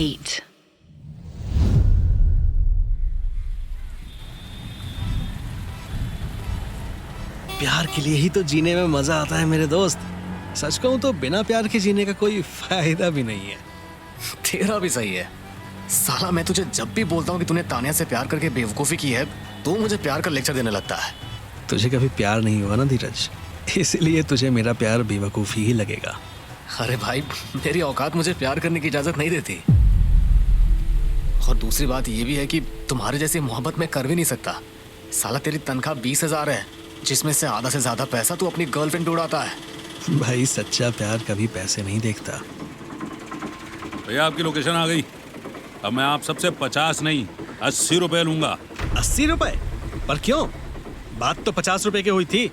8. प्यार के लिए ही तो जीने में मजा आता है मेरे दोस्त। सच कहूं तो बिना प्यार के जीने का कोई फायदा भी नहीं है। तेरा भी सही है साला। मैं तुझे जब भी बोलता हूँ कि तूने तानिया से प्यार करके बेवकूफी की है, तू मुझे प्यार का लेक्चर देने लगता है। तुझे कभी प्यार नहीं हुआ ना धीरज, इसलिए तुझे मेरा प्यार बेवकूफी ही लगेगा। अरे भाई, मेरी औकात मुझे प्यार करने की इजाजत नहीं देती। और दूसरी बात ये भी है कि तुम्हारे जैसी मोहब्बत मैं कर भी नहीं सकता। साला तेरी तनख्वाह 20,000 है, जिसमें से आधा से ज्यादा पैसा तू अपनी गर्लफ्रेंड पे उड़ाता है। भाई सच्चा प्यार कभी पैसे नहीं देखता। भैया आपकी लोकेशन आ गई। अब मैं आप सबसे 50 नहीं 80 रुपए लूंगा। 80 रुपए? पर क्यों? बात तो 50 रुपए की हुई थी।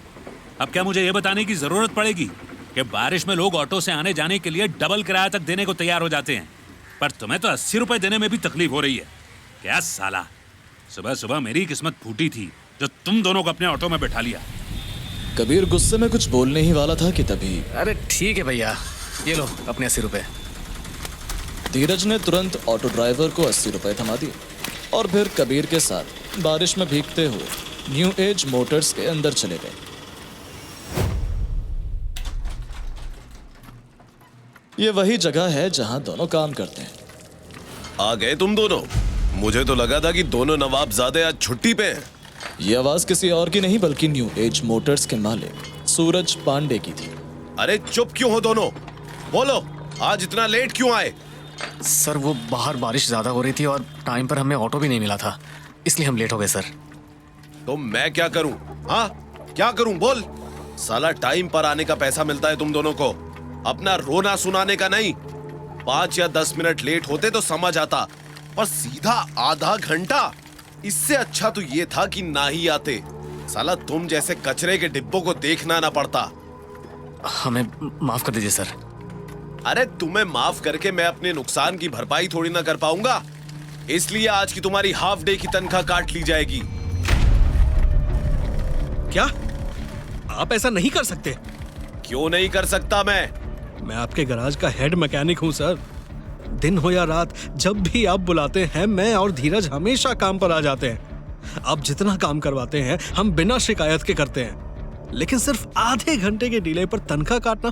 अब क्या मुझे ये बताने की जरूरत पड़ेगी कि बारिश में लोग ऑटो से आने जाने के लिए डबल किराया तक देने को तैयार हो जाते हैं, पर तुम्हें तो 80 रुपए देने में भी तकलीफ हो रही है क्या साला? सुबह सुबह मेरी किस्मत फूटी थी जो तुम दोनों को अपने ऑटो में बैठा लिया। कबीर गुस्से में कुछ बोलने ही वाला था कि तभी अरे ठीक है भैया, ये लो अपने 80 रुपए। धीरज ने तुरंत ऑटो ड्राइवर को 80 रुपए थमा दिए और फिर कबीर के साथ बारिश में भीगते हुए न्यू एज मोटर्स के अंदर चले गए। ये वही जगह है जहां दोनों काम करते हैं। आ गए तुम दोनों? मुझे तो लगा था कि दोनों नवाबजादे आज छुट्टी पे हैं। ये आवाज किसी और की नहीं बल्कि न्यू एज मोटर्स के मालिक सूरज पांडे की थी। अरे चुप क्यों हो दोनों? बोलो, आज इतना लेट क्यों आए? सर वो बाहर बारिश ज्यादा हो रही थी और टाइम पर हमें ऑटो भी नहीं मिला था, इसलिए हम लेट हो गए सर। तो मैं क्या करूं? हाँ, क्या करूं बोल? साला टाइम पर आने का पैसा मिलता है तुम दोनों को, अपना रोना सुनाने का नहीं। 5 या 10 मिनट लेट होते तो समझ आता, पर सीधा आधा घंटा। इससे अच्छा तो ये था कि ना ही आते। साला तुम जैसे कचरे के डिब्बों को देखना ना पड़ता। हमें माफ कर दीजिए सर। अरे तुम्हें माफ करके मैं अपने नुकसान की भरपाई थोड़ी ना कर पाऊंगा, इसलिए आज की तुम्हारी हाफ डे की तनख्वाह काट ली जाएगी। क्या आप ऐसा नहीं कर सकते? क्यों नहीं कर सकता मैं आपके गैराज का हेड मैकेनिक हूं सर। दिन हो या रात जब भी आप बुलाते हैं मैं और धीरज हमेशा काम पर आ जाते हैं। आप जितना काम करवाते हैं हम बिना शिकायत के करते हैं, लेकिन सिर्फ आधे घंटे के डिले पर तनख्वाह काटना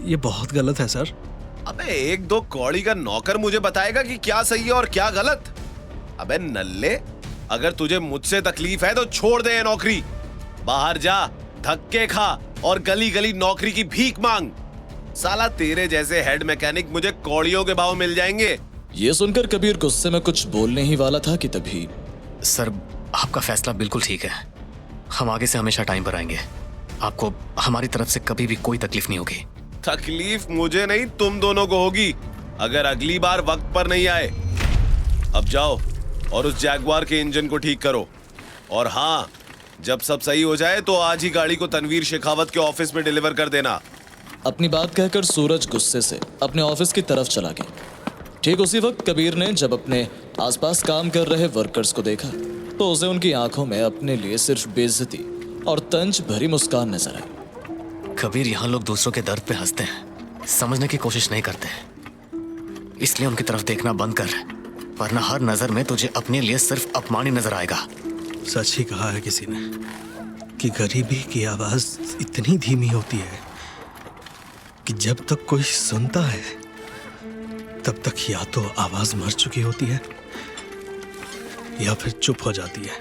ये बहुत गलत है सर। अबे एक दो कौड़ी का नौकर मुझे बताएगा कि क्या सही है और क्या गलत? अबे नल्ले, अगर तुझे मुझसे तकलीफ है तो छोड़ दे ये नौकरी। बाहर जा, धक्के खा और गली गली नौकरी की भीख मांग। साला तेरे जैसे हेड मैकेनिक मुझे कौड़ियों के भाव मिल जाएंगे। ये सुनकर कबीर गुस्से में कुछ बोलने ही वाला था कि तभी सर आपका फैसला बिल्कुल ठीक है, हम आगे से हमेशा टाइम पर आएंगे। आपको हमारी तरफ से कभी भी कोई तकलीफ नहीं होगी। तकलीफ मुझे नहीं तुम दोनों को होगी अगर अगली बार वक्त पर नहीं आए। अब जाओ और उस जैगवार के इंजन को ठीक करो, और हाँ, जब सब सही हो जाए तो आज ही गाड़ी को तनवीर शेखावत के ऑफिस में डिलीवर कर देना। अपनी बात कहकर सूरज गुस्से से अपने ऑफिस की तरफ चला गया। ठीक उसी वक्त कबीर ने जब अपने आसपास काम कर रहे वर्कर्स को देखा तो उसे उनकी आंखों में अपने लिए सिर्फ बेइज्जती और तंज भरी मुस्कान नजर आई। कबीर, यहाँ लोग दूसरों के दर्द पे हंसते हैं, समझने की कोशिश नहीं करते हैं। इसलिए उनकी तरफ देखना बंद कर, वरना हर नजर में तुझे अपने लिए सिर्फ अपमान ही नजर आएगा। सच ही कहा है किसी ने कि गरीबी की आवाज इतनी धीमी होती है कि जब तक कोई सुनता है तब तक या तो आवाज मर चुकी होती है या फिर चुप हो जाती है।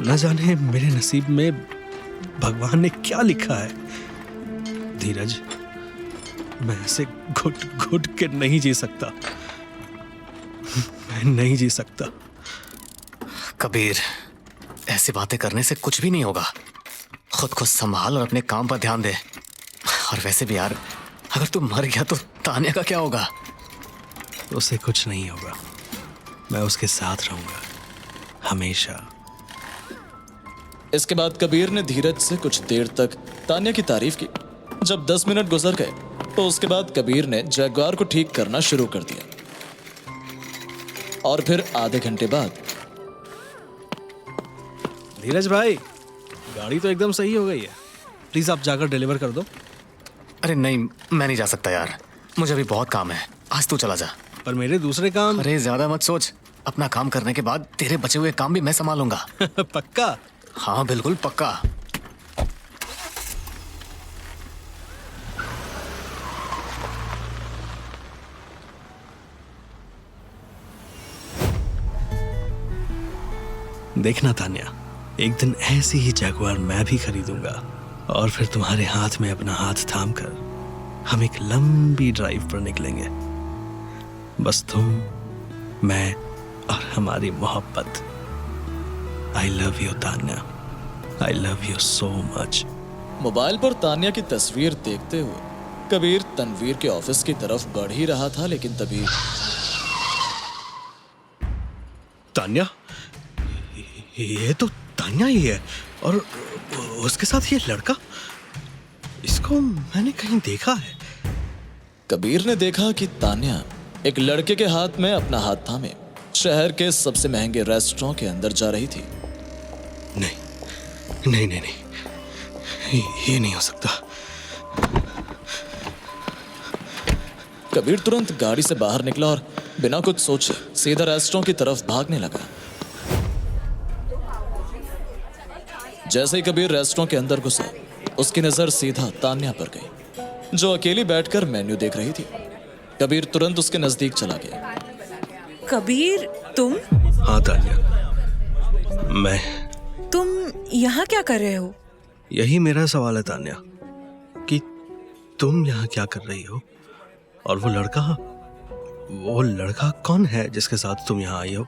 न जाने मेरे नसीब में भगवान ने क्या लिखा है। धीरज, मैं ऐसे घुट घुट के नहीं जी सकता। मैं नहीं जी सकता। कबीर, ऐसी बातें करने से कुछ भी नहीं होगा। खुद को संभाल और अपने काम पर ध्यान दे। और वैसे भी यार, अगर तू मर गया तो तानिया का क्या होगा? उसे कुछ नहीं होगा, मैं उसके साथ रहूंगा हमेशा। इसके बाद कबीर ने धीरज से कुछ देर तक तानिया की तारीफ की। जब 10 मिनट गुजर गए तो उसके बाद कबीर ने जैगवार को ठीक करना शुरू कर दिया। और फिर आधे घंटे बाद धीरज भाई, गाड़ी तो एकदम सही हो गई है, प्लीज आप जाकर डिलीवर कर दो। अरे नहीं, मैं नहीं जा सकता यार, मुझे अभी बहुत काम है। आज तू चला जा। पर मेरे दूसरे काम। अरे ज्यादा मत सोच, अपना काम करने के बाद तेरे बचे हुए काम भी मैं संभालूंगा। पक्का? हाँ बिल्कुल पक्का। देखना तान्या, एक दिन ऐसी ही जगुआर मैं भी खरीदूंगा और फिर तुम्हारे हाथ में अपना हाथ थाम कर हम एक लंबी ड्राइव पर निकलेंगे। बस तुम, मैं और हमारी मोहब्बत। I love you Tanya, I love you so much. Mobile पर तान्या की तस्वीर देखते हुए कबीर तनवीर के ऑफिस की तरफ बढ़ ही रहा था, लेकिन तभी तान्या, ये तो तान्या ही है। और उसके साथ ये लड़का, इसको मैंने कहीं देखा है। कबीर ने देखा कि तान्या एक लड़के के हाथ में अपना हाथ थामे शहर के सबसे महंगे रेस्टोरेंट के अंदर जा रही थी। नहीं नहीं नहीं नहीं, ये नहीं हो सकता। कबीर तुरंत गाड़ी से बाहर निकला और बिना कुछ सोचे सीधा रेस्टोरेंट की तरफ भागने लगा। जैसे ही कबीर रेस्टोरेंट के अंदर घुसा, उसकी नजर सीधा तान्या पर गई, जो अकेली बैठकर मेन्यू देख रही थी। कबीर तुरंत उसके नजदीक चला गया। कबीर, तुम? हाँ तान्या, तुम यहाँ क्या कर रहे हो? यही मेरा सवाल है तान्या, कि तुम यहाँ क्या कर रही हो? और वो लड़का कौन है जिसके साथ तुम यहाँ आई हो?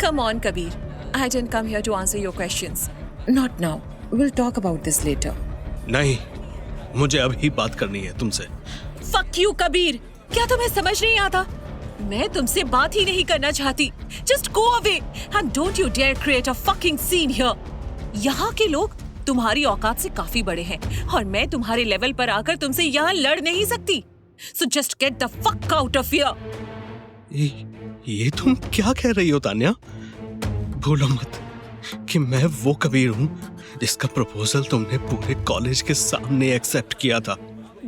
Come on, Kabir. I didn't come here to answer your questions. Not now. We'll talk about this later. नहीं, मुझे अभी बात करनी है तुमसे। Fuck you, Kabir! क्या तुम्हें समझ नहीं आता? मैं तुमसे बात ही नहीं करना चाहती। Just go away and don't you dare create a fucking scene here. यहाँ के लोग तुम्हारी औकात से काफी बड़े हैं और मैं तुम्हारे लेवल पर आकर तुमसे यहाँ लड़ नहीं सकती। So just get the fuck out of here. ये तुम क्या कह रही हो तान्या? भूलो मत कि मैं वो कबीर हूँ जिसका प्रपोजल तुमने पूरे कॉलेज के सामने एक्सेप्ट किया था।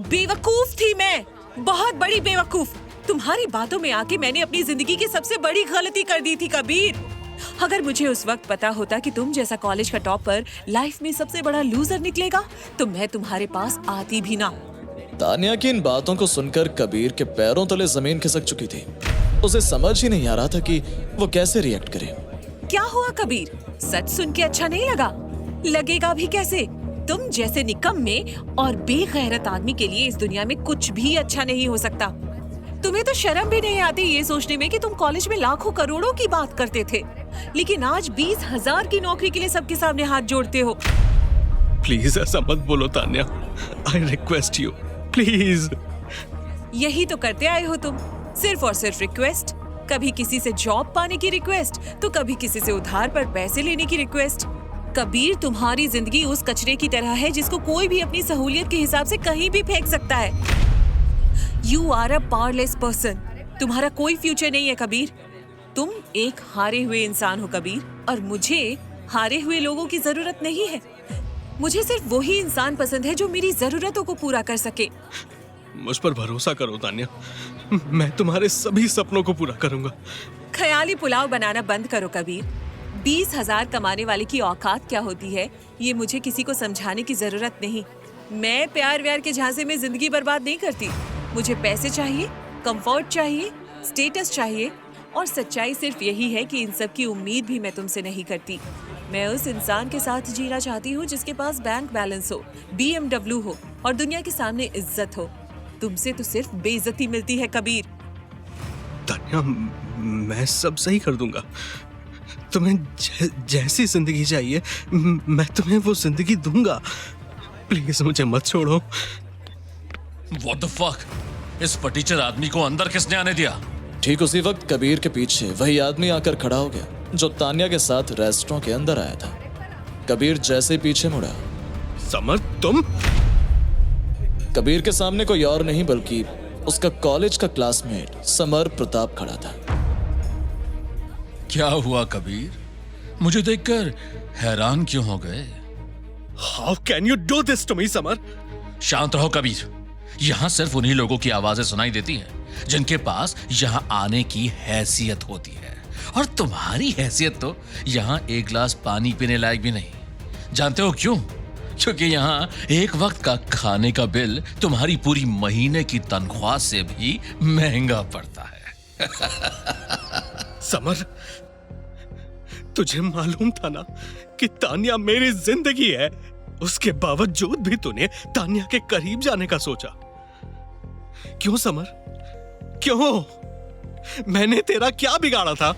बेवकूफ थी मैं, बहुत बड़ी बेवकूफ। तुम्हारी बातों में आके मैंने अपनी जिंदगी की सबसे बड़ी गलती कर दी थी कबीर। अगर मुझे उस वक्त पता होता कि तुम जैसा कॉलेज का टॉपर लाइफ में सबसे बड़ा लूजर निकलेगा, तो मैं तुम्हारे पास आती भी ना। तान्या की इन बातों को सुनकर कबीर के पैरों तले जमीन खिसक चुकी थी। उसे समझ ही नहीं आ रहा था कि वो कैसे रिएक्ट करे। क्या हुआ कबीर? सच सुन के अच्छा नहीं लगा? लगेगा भी कैसे? तुम जैसे निकम्मे और बेगैरत आदमी के लिए इस दुनिया में कुछ भी अच्छा नहीं हो सकता। तुम्हें तो शर्म भी नहीं आती ये सोचने में कि तुम कॉलेज में लाखों करोड़ों की बात करते थे, लेकिन आज 20,000 की नौकरी के लिए सबके सामने हाथ जोड़ते हो। प्लीज ऐसा मत बोलो Tanya, I request you, please. यही तो करते आए हो तुम, सिर्फ और सिर्फ रिक्वेस्ट। कभी किसी से जॉब पाने की रिक्वेस्ट, तो कभी किसी से उधार पर पैसे लेने की रिक्वेस्ट। कबीर, तुम्हारी जिंदगी उस कचरे की तरह है जिसको कोई भी अपनी सहूलियत के हिसाब से कहीं भी फेंक सकता है। You are a powerless person. तुम्हारा कोई फ्यूचर नहीं है कबीर। तुम एक हारे हुए इंसान हो कबीर, और मुझे हारे हुए लोगों की जरूरत नहीं है। मुझे सिर्फ वही इंसान पसंद है जो मेरी जरूरतों को पूरा कर सके। मुझ पर भरोसा करो तान्या, मैं तुम्हारे सभी सपनों को पूरा करूंगा। ख्याली पुलाव बनाना बंद करो कबीर। 20,000 कमाने वाले की औकात क्या होती है, ये मुझे किसी को समझाने की जरूरत नहीं। मैं प्यार व्यार के झांसे में जिंदगी बर्बाद नहीं करती। मुझे पैसे चाहिए, कंफर्ट चाहिए, स्टेटस चाहिए, और सच्चाई सिर्फ यही है कि इन सब की उम्मीद भी मैं तुमसे नहीं करती। मैं उस इंसान के साथ जीना चाहती हूँ जिसके पास बैंक बैलेंस हो, BMW हो और दुनिया के सामने इज्जत हो। तुमसे तो सिर्फ बेइज्जती मिलती है कबीर। तान्या, मैं सब सही कर दूंगा। तुम्हें जैसी जिंदगी चाहिए, मैं तुम्हें वो जिंदगी दूंगा। प्लीज मुझे मत छोड़ो। What the fuck? इस फटीचर आदमी को अंदर किसने आने दिया? ठीक उसी वक्त कबीर के पीछे वही आदमी आकर खड़ा हो गया जो तान्या के साथ रेस्टोरेंट के अंदर आया था। कबीर जैसे ही पीछे मुड़ा, समर, तुम? कबीर के सामने कोई और नहीं बल्कि उसका कॉलेज का क्लासमेट समर प्रताप खड़ा था। क्या हुआ कबीर? मुझे देखकर हैरान क्यों हो गए? How can you do this to me, summer? शांत रहो कबीर। यहाँ सिर्फ उन्हीं लोगों की आवाजें सुनाई देती हैं जिनके पास यहां आने की हैसियत होती है। और तुम्हारी हैसियत तो यहां एक गिलास पानी पीने लायक भी नहीं। जानते हो क्यों? क्योंकि यहां एक वक्त का खाने का बिल तुम्हारी पूरी महीने की तनख्वाह से भी महंगा पड़ता है। समर, तुझे मालूम था ना कि तान्या मेरी जिंदगी है, उसके बावजूद भी तूने तान्या के करीब जाने का सोचा। क्यों समर, क्यों? मैंने तेरा क्या बिगाड़ा था?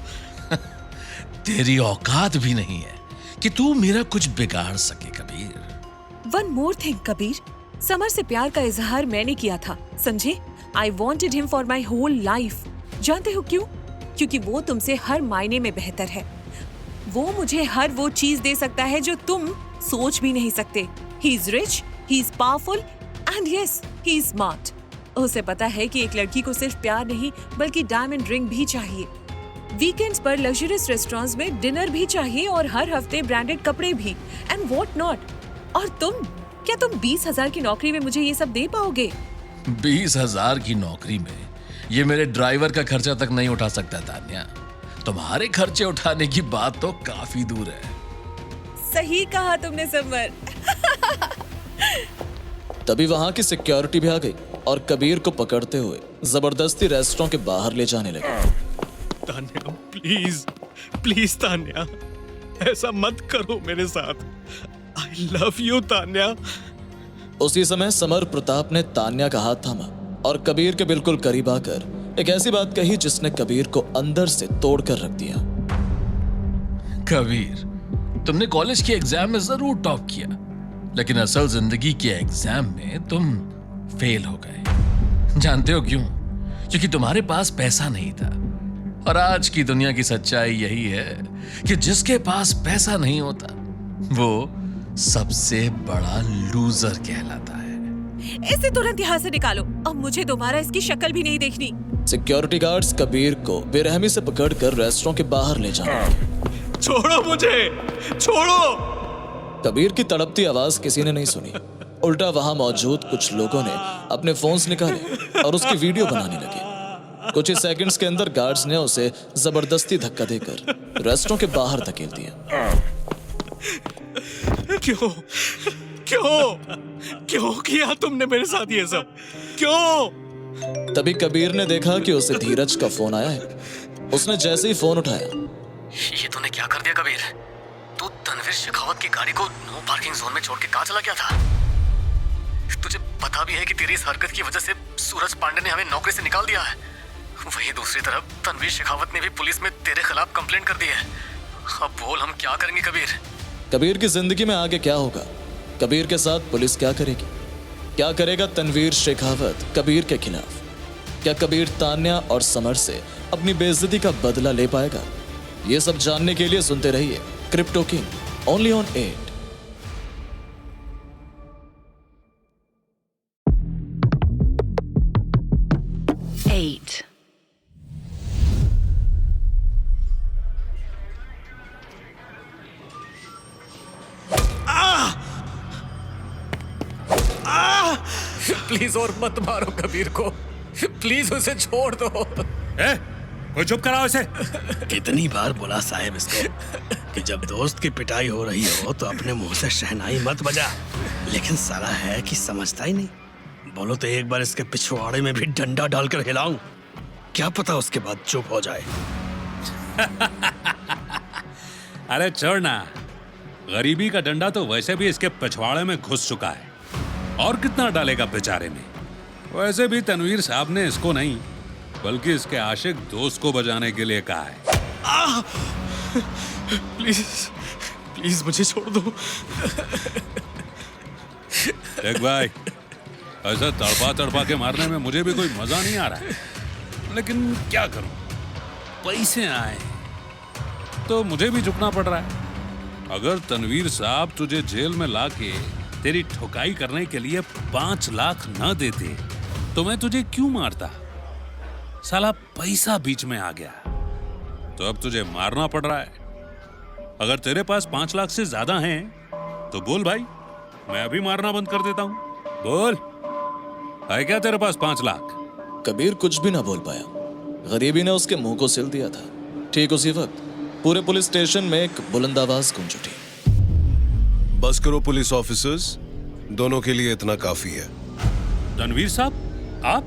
तेरी औकात भी नहीं है कि तू मेरा कुछ बिगाड़ सके Kabir. One more thing Kabir, Summer से प्यार का इजहार मैंने किया था, समझे? I wanted him for my whole life. जानते हो क्यों? क्योंकि वो तुमसे हर मायने में बेहतर है। वो मुझे हर वो चीज दे सकता है जो तुम सोच भी नहीं सकते। He is rich, he is powerful and yes, he is smart. उसे पता है कि एक लड़की को सिर्फ प्यार नहीं बल्कि डायमंड रिंग भी चाहिए, वीकेंड्स पर लग्जरियस रेस्टोरेंट्स में डिनर भी चाहिए और हर हफ्ते ब्रांडेड कपड़े भी एंड व्हाट नॉट। और तुम, क्या तुम 20,000 की नौकरी में मुझे ये सब दे पाओगे? 20,000 की नौकरी में ये मेरे ड्राइवर का खर्चा तक नहीं उठा सकता तान्या। तुम्हारे खर्चे उठाने की बात तो काफी दूर है। सही कहा तुमने समर। तभी वहां की सिक्योरिटी भी आ गई और कबीर को पकड़ते हुए जबरदस्ती रेस्टोरेंट के बाहर ले जाने लगे। तान्या प्लीज, प्लीज तान्या, ऐसा मत करो मेरे साथ। I love you Tanya. उसी समय समर प्रताप ने तान्या का हाथ थामा और कबीर के बिल्कुल करीब आकर एक ऐसी बात कही जिसने कबीर को अंदर से तोड़कर रख दिया। कबीर, तुमने कॉलेज के एग्जाम में जरूर टॉप किया, लेकिन असल जिंदगी के एग्जाम में तुम फेल हो गए। जानते हो क्यों? क्योंकि तुम्हारे पास पैसा नहीं था। और आज की दुनिया की सच्चाई यही है कि जिसके पास पैसा नहीं होता वो सबसे बड़ा लूजर कहलाता है। इसे तुरंत यहाँ से निकालो, अब मुझे दोबारा इसकी शक्ल भी नहीं देखनी। सिक्योरिटी गार्ड्स कबीर को बेरहमी से पकड़कर रेस्टोरेंट के बाहर ले जाने लगे। छोड़ो मुझे, छोड़ो। कबीर की तड़पती आवाज किसी ने नहीं सुनी। उल्टा वहां मौजूद कुछ लोगों ने अपने फोन्स निकाले और उसकी वीडियो बनाने लगे। कुछ ही सेकंड्स के अंदर गार्ड्स ने उसे जबरदस्ती धक्का देकर रेस्टोरेंट के बाहर धकेल दिया। क्यों, क्यों, क्यों किया तुमने मेरे साथ ये सब? क्यों? तभी कबीर ने देखा कि उसे धीरज का फोन आया है। उसने जैसे ही फोन उठाया, ये तूने क्या कर दिया कबीर? तू तनवीर शेखावत की गाड़ी को नो पार्किंग जोन में छोड़ के कहाँ चला गया था? तुझे पता भी है कि तेरी इस हरकत की वजह से सूरज पांडे ने हमें नौकरी से निकाल दिया है। वहीं दूसरी तरफ तनवीर शेखावत ने भी पुलिस में तेरे खिलाफ कंप्लेंट कर दी है। अब बोल हम क्या करेंगे कबीर? कबीर की जिंदगी में आगे क्या होगा? कबीर के साथ पुलिस क्या करेगी? क्या करेगा तनवीर शेखावत कबीर के खिलाफ? क्या कबीर तान्या और समर से अपनी बेइज्जती का बदला ले पाएगा? ये सब जानने के लिए सुनते रहिए crypto king, only on 8। Please और मत मारो कबीर को, प्लीज उसे छोड़ दो। कोई चुप कराओ इसे। कितनी बार बोला साहब इसको कि जब दोस्त की पिटाई हो रही हो तो अपने मुंह से शहनाई मत बजा, लेकिन साला है कि समझता ही नहीं। बोलो तो एक बार इसके पिछवाड़े में भी डंडा डालकर हिलाऊं, क्या पता उसके बाद चुप हो जाए। अरे छोड़ना, गरीबी का डंडा तो वैसे भी इसके पिछवाड़े में घुस चुका है, और कितना डालेगा बेचारे में। वैसे भी तनवीर साहब ने इसको नहीं बल्कि इसके आशिक दोस्त को बजाने के लिए कहा है। प्लीज, प्लीज मुझे छोड़ दो। देख भाई, ऐसा तड़पा तड़पा के मारने में मुझे भी कोई मजा नहीं आ रहा है, लेकिन क्या करूं, पैसे आए तो मुझे भी झुकना पड़ रहा है। अगर तनवीर साहब तुझे जेल में लाके तेरी ठुकाई करने के लिए 5 लाख न देते तो मैं तुझे क्यों मारता? साला पैसा बीच में आ गया तो अब तुझे मारना पड़ रहा है। अगर तेरे पास 5 लाख से ज्यादा हैं तो बोल भाई, मैं अभी मारना बंद कर देता हूं। बोल, है क्या तेरे पास 5 लाख? कबीर कुछ भी ना बोल पाया। गरीबी ने उसके मुंह को सिल दिया था। ठीक उसी वक्त पूरे पुलिस स्टेशन में एक बुलंद आवाज गूंज उठी। बस करो पुलिस ऑफिसर्स, दोनों के लिए इतना काफी है। तनवीर साहब, आप?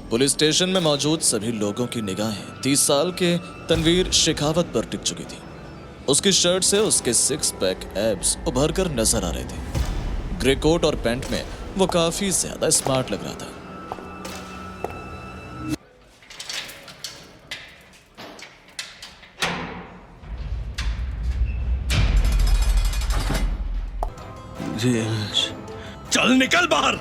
पुलिस स्टेशन में मौजूद सभी लोगों की निगाहें 30 साल के तनवीर शेखावत पर टिक चुकी थी। उसकी शर्ट से उसके 6 पैक एब्स उभर कर नजर आ रहे थे। ग्रे कोट और पैंट में वो काफी ज्यादा स्मार्ट लग रहा था। जी, चल निकल बाहर।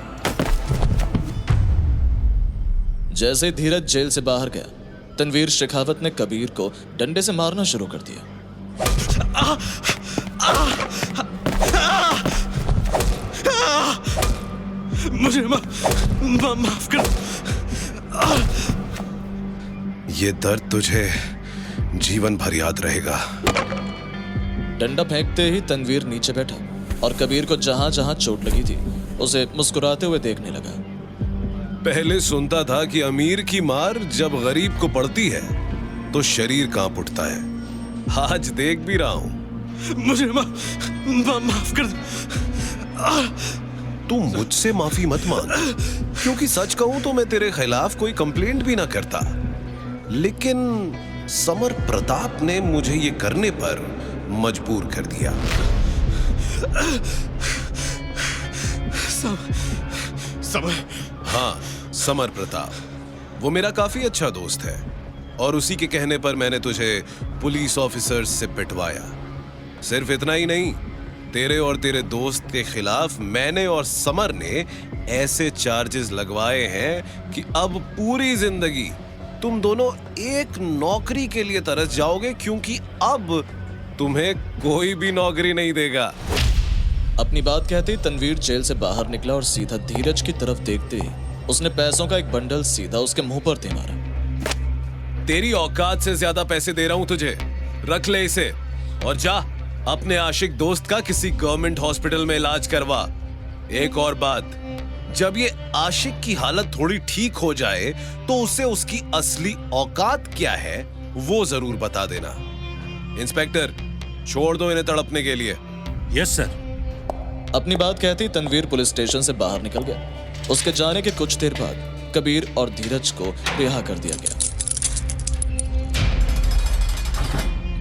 जैसे ही धीरज जेल से बाहर गया, तनवीर शेखावत ने कबीर को डंडे से मारना शुरू कर दिया। मुझे माफ कर। ये दर्द तुझे जीवन भर याद रहेगा। डंडा फेंकते ही तनवीर नीचे बैठा और कबीर को जहां जहां चोट लगी थी उसे मुस्कुराते हुए देखने लगा। पहले सुनता था कि अमीर की मार जब गरीब को पड़ती है तो शरीर कांप उठता है। आज देख भी रहा हूं। मुझे माफ कर। तू मुझसे माफी मत मांग, क्योंकि सच कहूं तो मैं तेरे खिलाफ कोई कंप्लेंट भी ना करता, लेकिन समर प्रताप ने मुझे ये करने पर मजबूर कर दिया। समर। हाँ, समर प्रताप, वो मेरा काफी अच्छा दोस्त है और उसी के कहने पर मैंने तुझे पुलिस ऑफिसर्स से पिटवाया। सिर्फ इतना ही नहीं, तेरे और तेरे दोस्त के खिलाफ मैंने और समर ने ऐसे चार्जेस लगवाए हैं कि अब पूरी जिंदगी तुम दोनों एक नौकरी के लिए तरस जाओगे, क्योंकि अब तुम्हें कोई भी नौकरी नहीं देगा। अपनी बात कहते ही तनवीर जेल से बाहर निकला और सीधा धीरज की तरफ देखते ही उसने पैसों का एक बंडल सीधा उसके मुंह पर दे मारा। तेरी औकात से ज्यादा पैसे दे रहा हूं तुझे, रख ले इसे और जा अपने आशिक दोस्त का किसी गवर्नमेंट हॉस्पिटल में इलाज करवा। एक और बात, जब ये आशिक की हालत थोड़ी ठीक हो जाए तो उसे उसकी असली औकात क्या है वो जरूर बता देना। इंस्पेक्टर, छोड़ दो इन्हें तड़पने के लिए। Yes sir. अपनी बात कहते ही तनवीर पुलिस स्टेशन से बाहर निकल गया। उसके जाने के कुछ देर बाद कबीर और धीरज को रिहा कर दिया गया।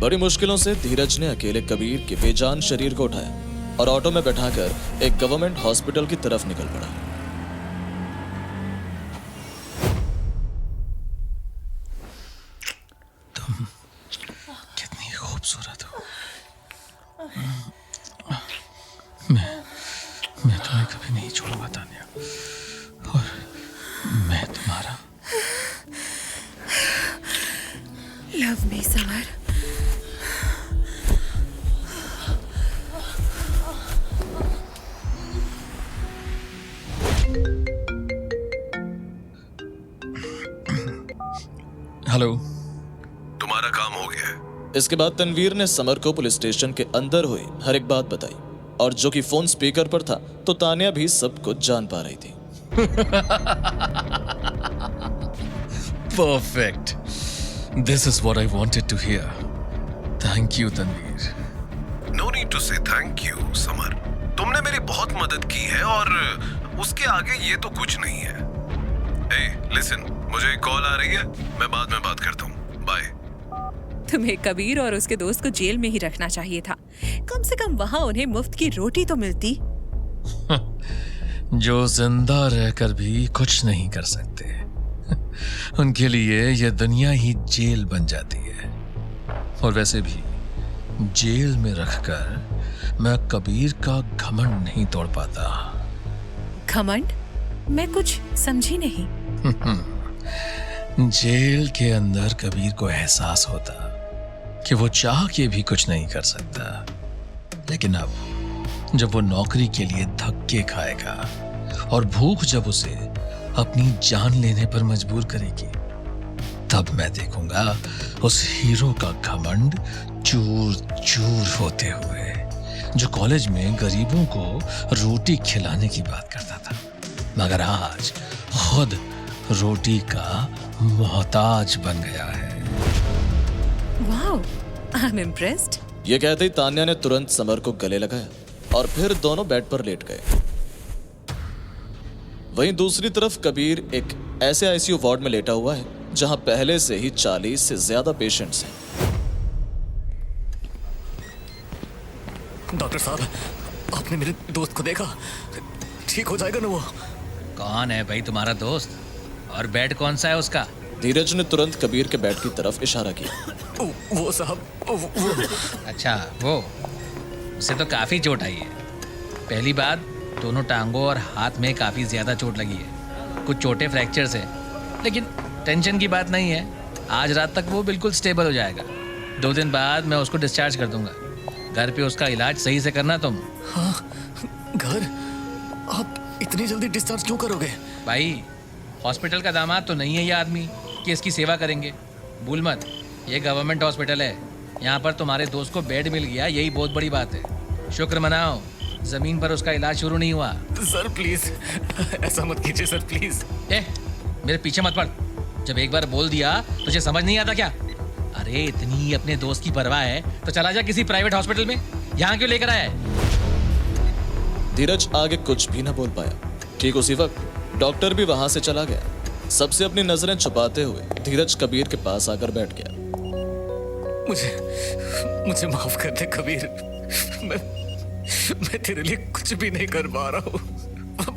बड़ी मुश्किलों से धीरज ने अकेले कबीर के बेजान शरीर को उठाया और ऑटो में बैठाकर एक गवर्नमेंट हॉस्पिटल की तरफ निकल पड़ा। तुम कितनी खूबसूरत हो। मैं तुम्हें कभी नहीं छोड़ूंगा तानिया, और मैं तुम्हारा। Love me summer. हेलो। तुम्हारा काम हो गया है। इसके बाद तनवीर ने समर को पुलिस स्टेशन के अंदर हुई हर एक बात बताई, और जो कि फोन स्पीकर पर था तो तानिया भी सब कुछ जान पा रही थी। Perfect, this is what I wanted to hear. Thank you Tanveer. No need to say thank you Summer, तुमने मेरी बहुत मदद की है और उसके आगे ये तो कुछ नहीं है। ए, लिसन, मुझे एक कॉल आ रही है, मैं बाद में बात करता हूँ। बाय। तुम्हें कबीर और उसके दोस्त को जेल में ही रखना चाहिए था। कम से कम वहां उन्हें मुफ्त की रोटी तो मिलती। जो जिंदा रहकर भी कुछ नहीं कर सकते, उनके लिए यह दुनिया ही जेल बन जाती है। और वैसे भी जेल में रखकर मैं कबीर का घमंड नहीं तोड़ पाता। घमंड? मैं कुछ समझी नहीं। जेल के अंदर कबीर को एहसास होता कि वो चाह के भी कुछ नहीं कर सकता, लेकिन अब जब वो नौकरी के लिए धक्के खाएगा और भूख जब उसे अपनी जान लेने पर मजबूर करेगी, तब मैं देखूंगा उस हीरो का घमंड चूर चूर होते हुए, जो कॉलेज में गरीबों को रोटी खिलाने की बात करता था, मगर आज खुद रोटी का मोहताज बन गया है। Wow, I am impressed. ये कहते ही तान्या ने तुरंत समर को गले लगाया और फिर दोनों बेड पर लेट गए। वहीं दूसरी तरफ कबीर एक ऐसे आईसीयू वार्ड में लेटा हुआ है जहां पहले से ही 40 से ज्यादा पेशेंट्स हैं। डॉक्टर साहब, आपने मेरे दोस्त को देखा? ठीक हो जाएगा ना वो? कौन है भाई तुम्हारा दोस्त, और बेड कौन सा है उसका? धीरज ने तुरंत कबीर के बेड की तरफ इशारा किया। वो साहब, वो अच्छा वो, उसे तो काफी चोट आई है। पहली बात, दोनों टांगों और हाथ में काफी ज्यादा चोट लगी है। कुछ छोटे फ्रैक्चर्स है, लेकिन टेंशन की बात नहीं है। आज रात तक वो बिल्कुल स्टेबल हो जाएगा। 2 दिन बाद मैं उसको डिस्चार्ज कर दूंगा। घर पे उसका इलाज सही से करना तुम। हाँ, घर? आप इतनी जल्दी डिस्चार्ज क्यों करोगे? भाई, हॉस्पिटल का दामाद तो नहीं है ये आदमी कि इसकी सेवा करेंगे। भूल मत, ये गवर्नमेंट हॉस्पिटल है। यहाँ पर तुम्हारे दोस्त को बेड मिल गया, यही बहुत बड़ी बात है। शुक्र मनाओ, जमीन पर उसका इलाज शुरू नहीं हुआ। सर प्लीज, ऐसा मत कीजिए सर, प्लीज। मेरे पीछे मत पड़। जब एक बार बोल दिया तुझे समझ नहीं आता क्या? अरे इतनी अपने दोस्त की परवाह है तो चला जा किसी प्राइवेट हॉस्पिटल में। यहाँ क्यों लेकर आया है? धीरज आगे कुछ भी ना बोल पाया। ठीक उसी वक्त डॉक्टर भी वहां से चला गया। सबसे अपनी नजरें छुपाते हुए धीरज कबीर के पास आकर बैठ गया। मुझे माफ कर दे कबीर। मैं तेरे लिए कुछ भी नहीं कर पा रहा हूँ।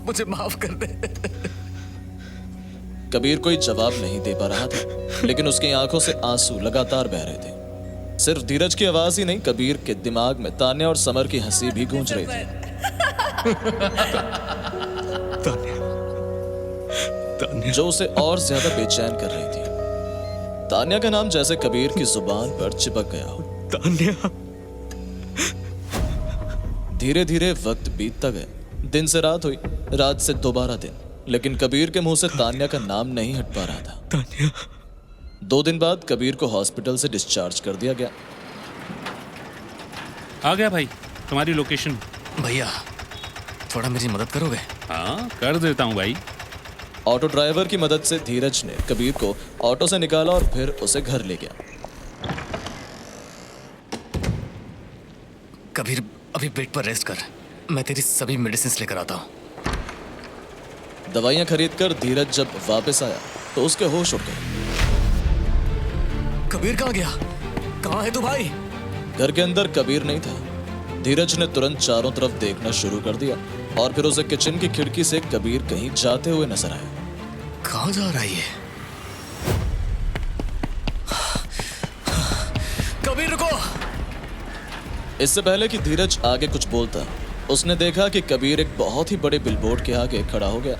मुझे माफ कर दे। कबीर कोई जवाब नहीं दे पा रहा था, लेकिन उसकी आंखों से आंसू लगातार बह रहे थे। सिर्फ धीरज की आवाज ही नहीं, कबीर के दिमाग में तान्या और समर की हंसी भी गूंज रही थी। तान्या जो उसे और ज्यादा बेचैन कर रही थी। तान्या का नाम जैसे कबीर की जुबान पर चिपक गया हो। तान्या। धीरे धीरे वक्त बीतता गया। दिन से रात हुई, रात से दोबारा दिन, लेकिन कबीर के मुंह से तान्या का नाम नहीं हट पा रहा था। तान्या। 2 दिन बाद कबीर को हॉस्पिटल से डिस्चार्ज कर दिया गया। आ गया भाई तुम्हारी लोकेशन। भैया, थोड़ा मेरी मदद करोगे? हाँ, कर देता हूँ भाई। ऑटो ड्राइवर की मदद से धीरज ने कबीर को ऑटो से निकाला और फिर उसे घर ले गया। कबीर, अभी बेड पर रेस्ट कर। मैं तेरी सभी मेडिसिन लेकर आता हूँ। दवाइयां खरीदकर धीरज जब वापस आया तो उसके होश उड़ गए। कबीर कहाँ गया? कहाँ है तू भाई? घर के अंदर कबीर नहीं था। धीरज ने तुरंत चारों तरफ देखना शुरू कर दिया और फिर उसे किचन की खिड़की से कबीर कहीं जाते हुए नजर आया। कहाँ जा रहा है ये? कबीर रुको! इससे पहले कि धीरज आगे कुछ बोलता, उसने देखा कि कबीर एक बहुत ही बड़े बिलबोर्ड के आगे खड़ा हो गया।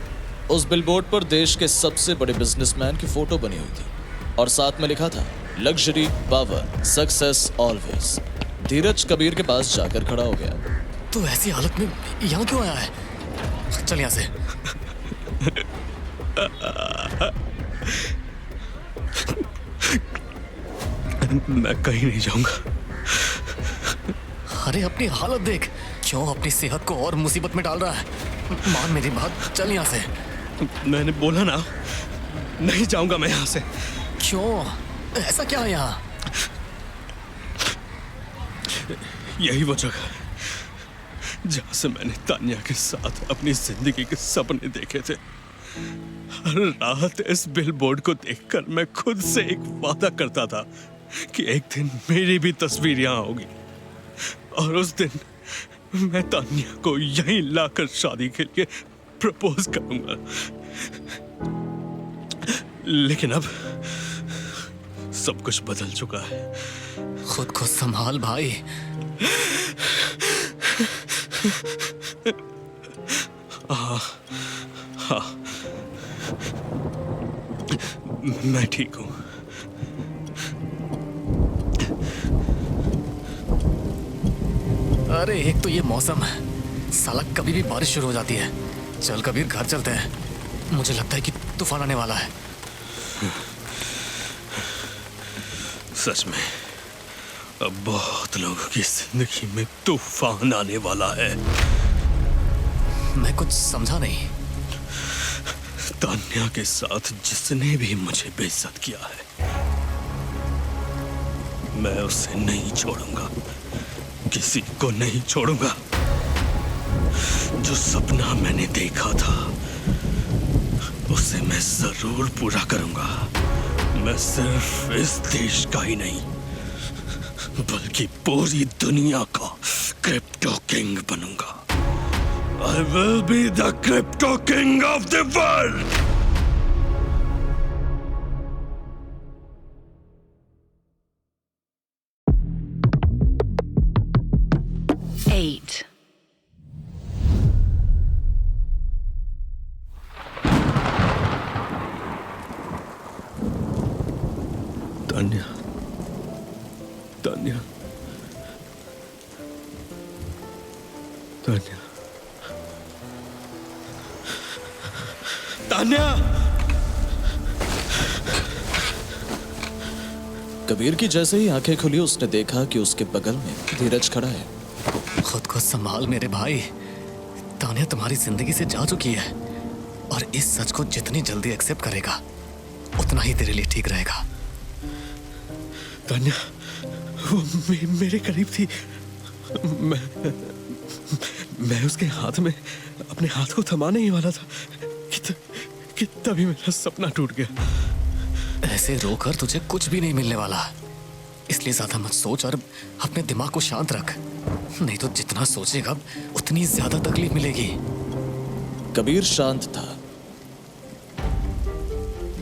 उस बिलबोर्ड पर देश के सबसे बड़े बिजनेसमैन की फोटो बनी हुई थी और साथ में लिखा था, लग्जरी, पावर, सक्सेस ऑलवेज। धीरज कबीर के पास जाकर खड़ा हो गया। तू ऐसी हालत में यहाँ क्यों आया है? चल यहाँ से। मैं कहीं नहीं जाऊंगा। अरे अपनी हालत देख, क्यों अपनी सेहत को और मुसीबत में डाल रहा है? मान मेरी बात, चल यहाँ से। मैंने बोला ना, नहीं जाऊंगा मैं यहाँ से। क्यों? ऐसा क्या है यहाँ? यही वो जगह है जहां से मैंने तान्या के साथ अपनी जिंदगी के सपने देखे थे। हर रात इस बिलबोर्ड को देखकर मैं खुद से एक वादा करता था कि एक दिन मेरी भी तस्वीर यहाँ होगी और उस दिन मैं तान्या को यहीं लाकर शादी के लिए प्रपोज करूंगा। लेकिन अब सब कुछ बदल चुका है। खुद को संभाल भाई। हाँ, मैं ठीक हूं। अरे एक तो ये मौसम है, साला कभी भी बारिश शुरू हो जाती है। चल कबीर, घर चलते हैं। मुझे लगता है कि तूफान आने वाला है। सच में अब बहुत लोगों की जिंदगी में तूफान आने वाला है। मैं कुछ समझा नहीं। तान्या के साथ जिसने भी मुझे बेइज्जत किया है, मैं उसे नहीं छोड़ूंगा, किसी को नहीं छोड़ूंगा। जो सपना मैंने देखा था उसे मैं जरूर पूरा करूंगा। मैं सिर्फ इस देश का ही नहीं बल्कि पूरी दुनिया का क्रिप्टो किंग बनूंगा। I will be the crypto king of the world. Eight. Tanya, Tanya, Tanya, Tanya. Kabir की जैसे ही आंखें खुली उसने देखा कि उसके बगल में धीरज खड़ा है। खुद को संभाल मेरे भाई, तान्या तुम्हारी जिंदगी से जा चुकी है और इस सच को जितनी जल्दी एक्सेप्ट करेगा उतना ही तेरे लिए ठीक रहेगा। तान्या वो मेरे करीब थी। मैं उसके हाथ में अपने हाथ को थमाने ही वाला था कि तभी मेरा सपना टूट गया। ऐसे रोकर तुझे कुछ भी नहीं मिलने वाला, इसलिए ज्यादा मत सोच और अपने दिमाग को शांत रख, नहीं तो जितना सोचेगा उतनी ज्यादा तकलीफ मिलेगी। कबीर शांत था।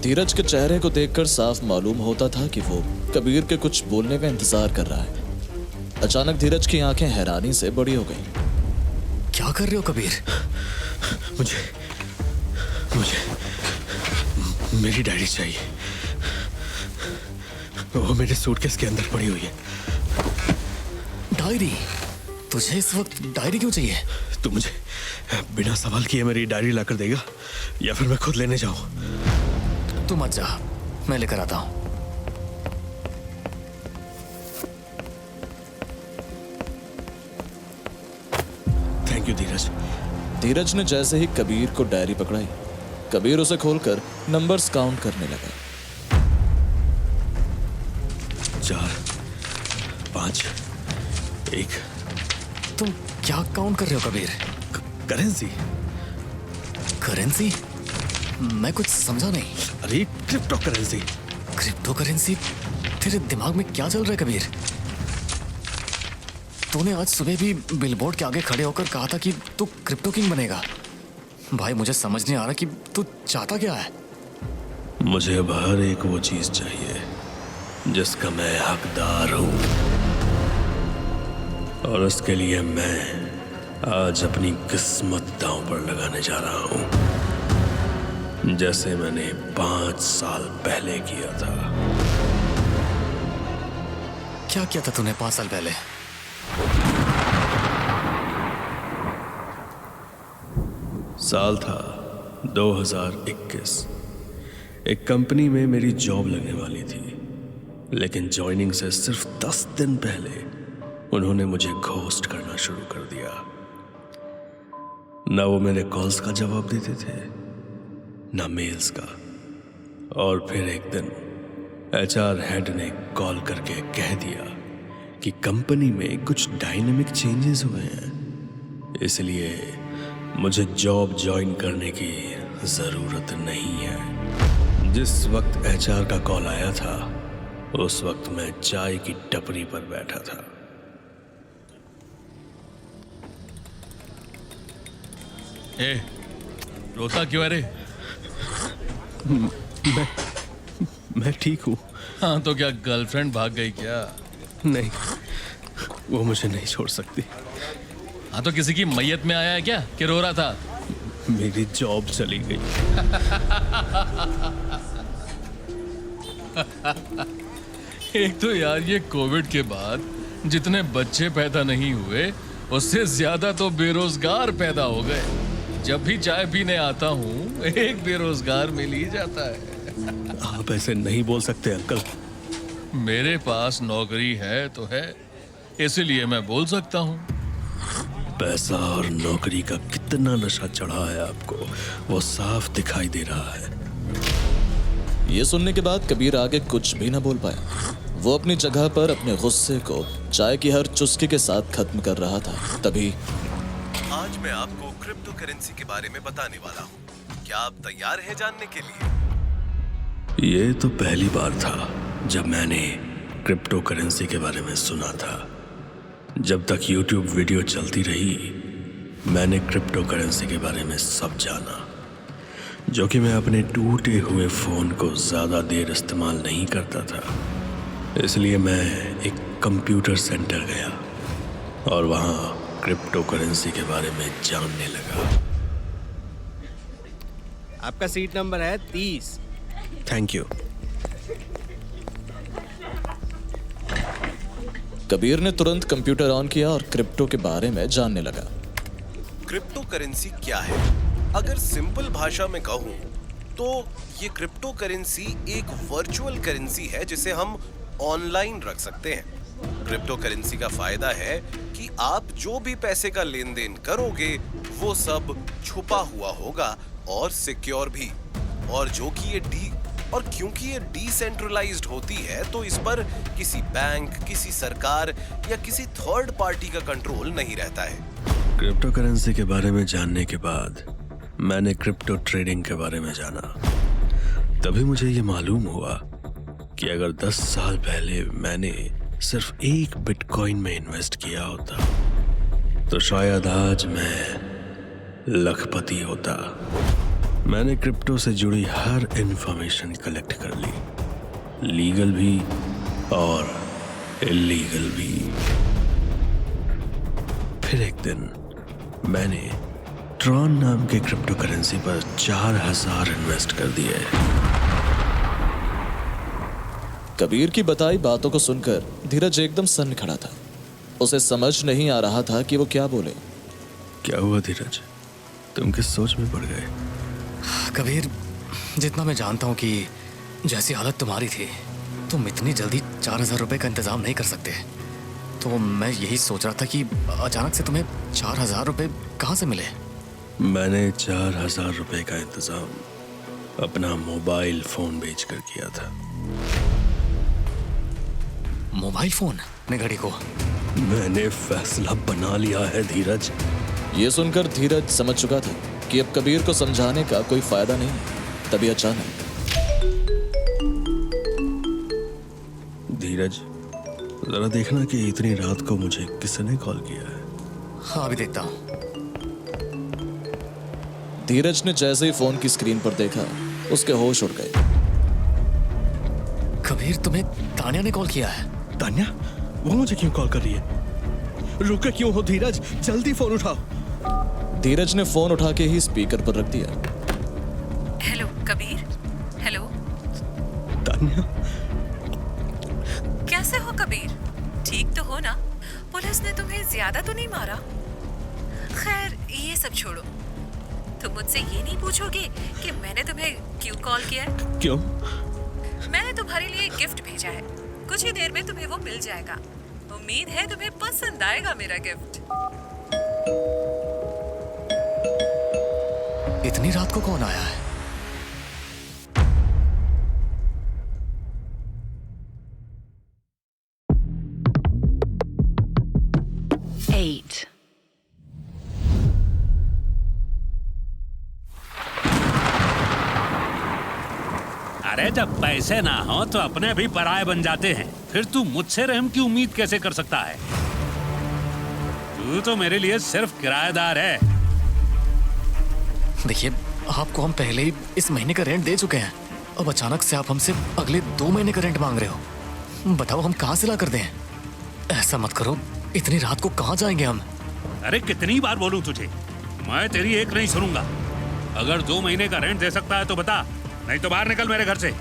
धीरज के चेहरे को देखकर साफ मालूम होता था कि वो कबीर के कुछ बोलने का इंतजार कर रहा है। अचानक धीरज की आंखें हैरानी से बड़ी हो गईं। क्या कर रहे हो कबीर? मुझे मेरी डायरी चाहिए। वो मेरे सूटकेस के अंदर पड़ी हुई है। डायरी? तुझे इस वक्त डायरी क्यों चाहिए? तू मुझे बिना सवाल किए मेरी डायरी लाकर देगा या फिर मैं खुद लेने जाऊं? तू मत जा, मैं लेकर आता हूं। थैंक यू धीरज। धीरज ने जैसे ही कबीर को डायरी पकड़ाई, कबीर उसे खोलकर नंबर्स काउंट करने लगा। 4, 5, 1। तुम क्या काउंट कर रहे हो कबीर? करेंसी। करेंसी? मैं कुछ समझा नहीं। अरे क्रिप्टो करेंसी। Crypto currency? तेरे दिमाग में क्या चल रहा है कबीर? तूने आज सुबह भी बिलबोर्ड के आगे खड़े होकर कहा था कि तू क्रिप्टो किंग बनेगा। भाई मुझे समझ नहीं आ रहा कि तू चाहता क्या है। मुझे अब हर एक वो चीज चाहिए जिसका मैं हकदार हूं, और उसके लिए मैं आज अपनी किस्मत दांव पर लगाने जा रहा हूं, जैसे मैंने 5 साल पहले किया था। क्या किया था तूने 5 साल पहले? साल था 2021। एक कंपनी में मेरी जॉब लगने वाली थी, लेकिन ज्वाइनिंग से सिर्फ 10 दिन पहले उन्होंने मुझे घोस्ट करना शुरू कर दिया। ना वो मेरे कॉल्स का जवाब देते थे, ना मेल्स का। और फिर एक दिन एचआर हेड ने कॉल करके कह दिया कि कंपनी में कुछ डायनेमिक चेंजेस हुए हैं, इसलिए मुझे जॉब ज्वाइन करने की जरूरत नहीं है। जिस वक्त एचआर का कॉल आया था उस वक्त मैं चाय की टपरी पर बैठा था। ए, रोता क्यों है रे? मैं ठीक हूँ। हाँ तो क्या गर्लफ्रेंड भाग गई क्या? नहीं, वो मुझे नहीं छोड़ सकती। हाँ तो किसी की मैयत में आया है क्या कि रो रहा था? मेरी जॉब चली गई। एक तो यार ये कोविड के बाद जितने बच्चे पैदा नहीं हुए उससे ज्यादा तो बेरोजगार पैदा हो गए। जब भी चाय पीने आता हूँ एक बेरोजगार मिल ही जाता है। आप ऐसे नहीं बोल सकते अंकल। मेरे पास नौकरी है तो है, इसलिए मैं बोल सकता हूँ। पैसा और नौकरी का कितना नशा चढ़ा है आपको, वो साफ दिखाई दे रहा है। ये सुनने के बाद कबीर आगे कुछ भी न बोल पाया। वो अपनी जगह पर अपने गुस्से को चाय की हर चुस्की के साथ खत्म कर रहा था। तभी आज मैं आपको क्रिप्टो करेंसी के बारे में बताने वाला हूँ। क्या आप तैयार हैं जानने के लिए? ये तो पहली बार था जब मैंने क्रिप्टो करेंसी के बारे में सुना था। जब तक YouTube वीडियो चलती रही, मैंने क्रिप्टो करेंसी के बारे में सब जाना, जो कि मैं अपने टूटे हुए फोन को ज्यादा देर इस्तेमाल नहीं करता था। इसलिए मैं एक कंप्यूटर सेंटर गया और वहां क्रिप्टो करेंसी के बारे में जानने लगा। आपका सीट नंबर है 30। Thank you. कबीर ने तुरंत कंप्यूटर ऑन किया और क्रिप्टो के बारे में जानने लगा। क्रिप्टो करेंसी क्या है? अगर सिंपल भाषा में कहूँ तो ये क्रिप्टो करेंसी एक वर्चुअल करेंसी है जिसे हम ऑनलाइन रख सकते हैं। क्रिप्टो करेंसी का फायदा है कि आप जो भी पैसे का लेन देन करोगे वो सब छुपा हुआ होगा और सिक्योर भी, और क्योंकि ये डिसेंट्रलाइज्ड होती है तो इस पर किसी बैंक, किसी सरकार या किसी थर्ड पार्टी का कंट्रोल नहीं रहता है। क्रिप्टो करेंसी के बारे में जानने के बाद मैंने क्रिप्टो ट्रेडिंग के बारे में जाना। तभी मुझे ये मालूम हुआ कि अगर 10 साल पहले मैंने सिर्फ एक बिटकॉइन में इन्वेस्ट किया होता तो शायद आज मैं लखपति होता। मैंने क्रिप्टो से जुड़ी हर इंफॉर्मेशन कलेक्ट कर ली, लीगल भी और इलीगल भी। फिर एक दिन मैंने ट्रॉन नाम के क्रिप्टो करेंसी पर 4000 इन्वेस्ट कर दिए। कबीर की बताई बातों को सुनकर धीरज एकदम सन्न खड़ा था। उसे समझ नहीं आ रहा था कि वो क्या बोले। क्या हुआ धीरज, तुम किस सोच में पड़ गए? कबीर, जितना मैं जानता हूँ कि जैसी हालत तुम्हारी थी, तुम इतनी जल्दी 4000 रुपए का इंतजाम नहीं कर सकते। तो मैं यही सोच रहा था कि अचानक से तुम्हें 4000 रुपए कहाँ से मिले? मैंने 4000 रुपए का इंतजाम अपना मोबाइल फोन बेचकर किया था। Mobile phone? अपने घड़ी को? मैंने फैसला बना लिया है धीरज। ये सुनकर धीरज समझ चुका था कि अब कबीर को समझाने का कोई फायदा नहीं। तभी अचानक धीरज, जरा देखना कि इतनी रात को मुझे किसने कॉल किया है। हाँ, अभी देखता हूँ। धीरज ने जैसे ही फोन की स्क्रीन पर देखा, उसके होश उड़ गए। कबीर, तुम्हें तान्या ने कॉल किया है? तान्या? वो मुझे क्यों कॉल कर रही है? रुके क्यों हो धीरज, जल्दी फोन उठाओ। धीरज ने फोन उठा के ही स्पीकर पर रख दिया। हेलो कबीर। हेलो तान्या, कैसे हो कबीर? ठीक तो हो ना? पुलिस ने तुम्हें ज्यादा तो नहीं मारा? खैर ये सब छोड़ो, तुम मुझसे ये नहीं पूछोगे कि मैंने तुम्हें क्यों कॉल किया है? क्यों? मैंने तुम्हारे लिए एक गिफ्ट भेजा है, कुछ ही देर में तुम्हें वो मिल जाएगा। उम्मीद है तुम्हें पसंद आएगा मेरा गिफ्ट। इतनी रात को कौन आया है? Eight. अरे जब पैसे ना हो तो अपने भी पराये बन जाते हैं। फिर तू मुझसे रहम की उम्मीद कैसे कर सकता है? तू तो मेरे लिए सिर्फ किराएदार है। देखिए, आपको हम पहले ही इस महीने का रेंट दे चुके हैं। अब अचानक से आप हमसे अगले 2 महीने का रेंट मांग रहे हो। बताओ, हम कहाँ से ला कर दें? ऐसा मत करो, इतनी रात को कहाँ जाएंगे हम? अरे कितनी बार बोलूं तुझे, मैं तेरी एक नहीं सुनूंगा। अगर 2 महीने का रेंट दे सकता है तो बता, नहीं तो बाहर निकल मेरे घर से।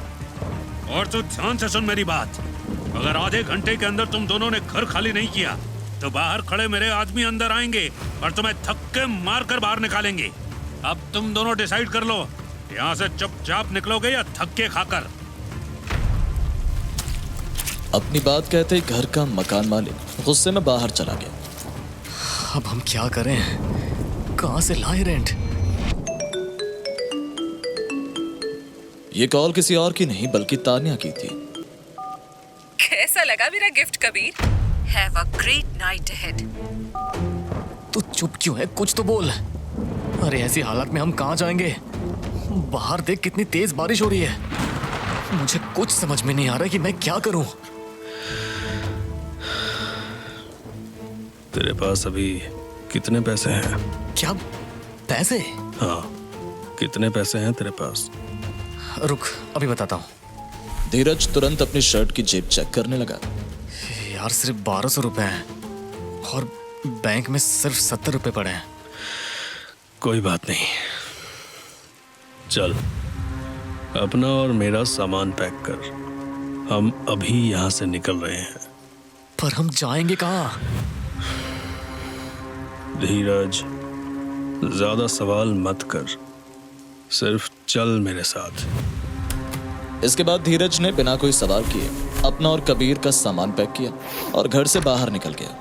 और तू ध्यान से सुन मेरी बात, अगर आधे घंटे के अंदर तुम दोनों ने घर खाली नहीं किया तो बाहर खड़े मेरे आदमी अंदर आएंगे और तुम्हें थक्के मारकर बाहर निकालेंगे। अब तुम दोनों डिसाइड कर लो, यहाँ से चुपचाप निकलोगे या थक्के खाकर। अपनी बात कहते ही घर का मकान मालिक गुस्से में बाहर चला गया। अब हम क्या करें? कहाँ से लाए रेंट? ये कॉल किसी और की नहीं बल्कि तान्या की थी। कैसा लगा मेरा gift Kabir? Have a great night ahead. तू चुप क्यों है? कुछ तो बोल। अरे ऐसी हालत में हम कहाँ जाएंगे? बाहर देख कितनी तेज बारिश हो रही है। मुझे कुछ समझ में नहीं आ रहा कि मैं क्या करूं। तेरे पास अभी कितने पैसे हैं? क्या पैसे? हाँ, कितने पैसे हैं तेरे पास? रुक, अभी बताता हूँ। धीरज तुरंत अपनी शर्ट की जेब चेक करने लगा। यार सिर्फ 1200 रुपए हैं और बैंक में सिर्फ 70 रुपए पड़े हैं। कोई बात नहीं, चल अपना और मेरा सामान पैक कर, हम अभी यहाँ से निकल रहे हैं। पर हम जाएंगे कहाँ? धीरज, ज्यादा सवाल मत कर, सिर्फ चल मेरे साथ। इसके बाद धीरज ने बिना कोई सवाल किए अपना और कबीर का सामान पैक किया और घर से बाहर निकल गया।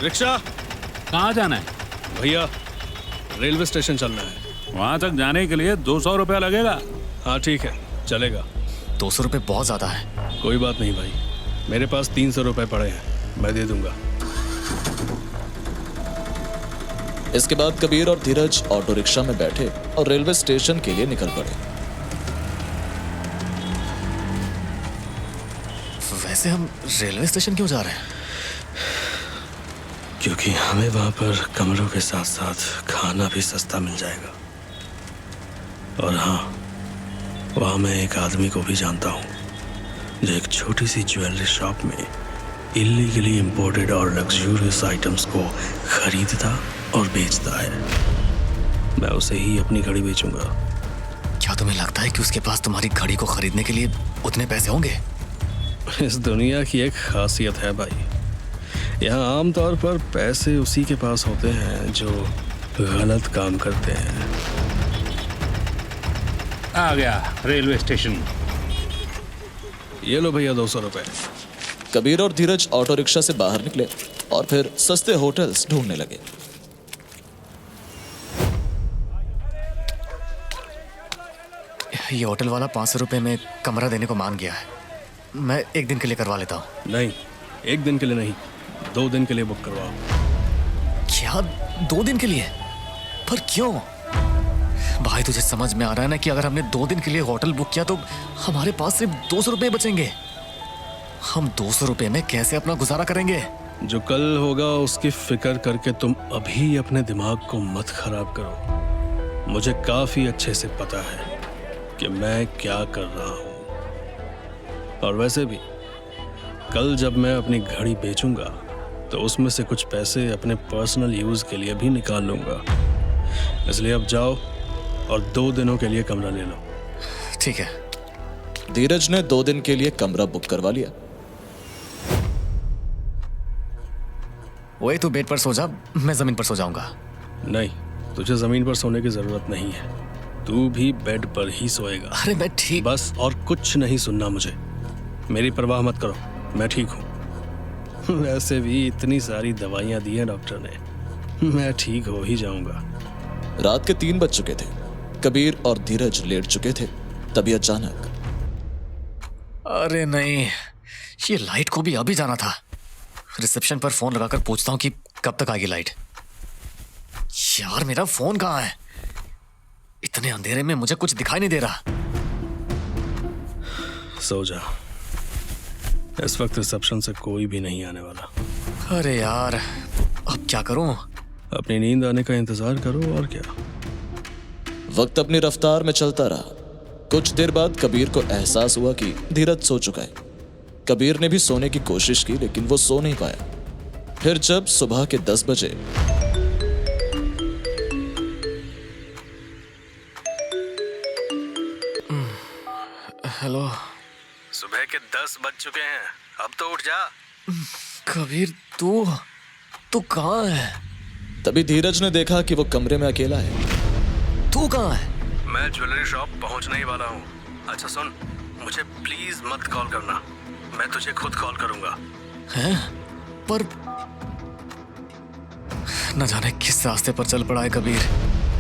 रिक्शा, कहाँ जाना है? भैया रेलवे स्टेशन चलना है। वहां तक जाने के लिए 200 रुपया लगेगा। हाँ ठीक है, चलेगा। 200 रुपए बहुत ज्यादा है। कोई बात नहीं भाई, मेरे पास 300 रुपए पड़े हैं, मैं दे दूंगा। इसके बाद कबीर और धीरज ऑटो रिक्शा में बैठे और रेलवे स्टेशन के लिए निकल पड़े। वैसे हम रेलवे स्टेशन क्यों जा रहे हैं? क्योंकि हमें वहां पर कमरों के साथ साथ खाना भी सस्ता मिल जाएगा। और हाँ, वहां मैं एक आदमी को भी जानता हूँ जो एक छोटी सी ज्वेलरी शॉप में इलीगली इंपोर्टेड और लग्जूरियस आइटम्स को खरीदता और बेचता है। मैं उसे ही अपनी घड़ी बेचूंगा। क्या तुम्हें लगता है कि उसके पास तुम्हारी घड़ी को खरीदने के लिए उतने पैसे होंगे? इस दुनिया की एक खासियत है भाई, यहाँ आमतौर पर पैसे उसी के पास होते हैं जो गलत काम करते हैं। आ गया रेलवे स्टेशन। ये लो भैया 200 रुपए। कबीर और धीरज ऑटो रिक्शा से बाहर निकले और फिर सस्ते होटल्स ढूंढने लगे। ये होटल वाला 500 रुपए में कमरा देने को मान गया है। मैं एक दिन के लिए करवा लेता हूँ। नहीं, एक दिन के लिए नहीं, 2 दिन के लिए बुक करवाओ। क्या 2 दिन के लिए? पर क्यों? भाई तुझे समझ में आ रहा है ना कि अगर हमने 2 दिन के लिए होटल बुक किया तो हमारे पास सिर्फ 200 रुपए बचेंगे। हम 200 रुपए में कैसे अपना गुजारा करेंगे? जो कल होगा उसकी फिक्र करके तुम अभी अपने दिमाग को मत खराब करो। मुझे काफी अच्छे से पता है कि मैं क्या कर रहा हूँ। और वैसे भी कल जब मैं अपनी घड़ी बेचूंगा तो उसमें से कुछ पैसे अपने पर्सनल यूज के लिए भी निकाल लूंगा। इसलिए अब जाओ और 2 दिनों के लिए कमरा ले लो। ठीक है। धीरज ने 2 दिन के लिए कमरा बुक करवा लिया। वही तू बेड पर सो जा, मैं जमीन पर सो जाऊंगा। नहीं, तुझे जमीन पर सोने की जरूरत नहीं है, तू भी बेड पर ही सोएगा। अरे मैं ठीक। बस और कुछ नहीं सुनना मुझे, मेरी परवाह मत करो, मैं ठीक हूँ। वैसे भी इतनी सारी दवाइयाँ दी हैं डॉक्टर ने, मैं ठीक हो ही जाऊंगा। रात के 3 बज चुके थे। कबीर और धीरज लेट चुके थे, तभी अचानक अरे नहीं, ये लाइट को भी अभी जाना था। रिसेप्शन पर फोन लगाकर पूछता हूँ कि कब तक आएगी लाइट। यार मेरा फोन कहाँ है? इतने अंधेरे में मुझे कुछ दिखाई नहीं दे रहा। सो जा, इस वक्त रिसेप्शन से कोई भी नहीं आने वाला। अरे यार अब क्या करूं? अपनी नींद आने का इंतजार करो और क्या। वक्त अपनी रफ्तार में चलता रहा। कुछ देर बाद कबीर को एहसास हुआ कि धीरज सो चुका है। कबीर ने भी सोने की कोशिश की लेकिन वो सो नहीं पाया। फिर जब सुबह के 10 बजे हेलो। सुबह के 10 बज चुके हैं, अब तो उठ जा। कबीर तू कहाँ है? तभी धीरज ने देखा कि वो कमरे में अकेला है। तू कहाँ है? मैं ज्वेलरी शॉप पहुंचने ही वाला हूँ। अच्छा सुन, मुझे प्लीज मत कॉल करना, मैं तुझे खुद कॉल करूंगा। हैं? पर न जाने किस रास्ते पर चल पड़ा है कबीर।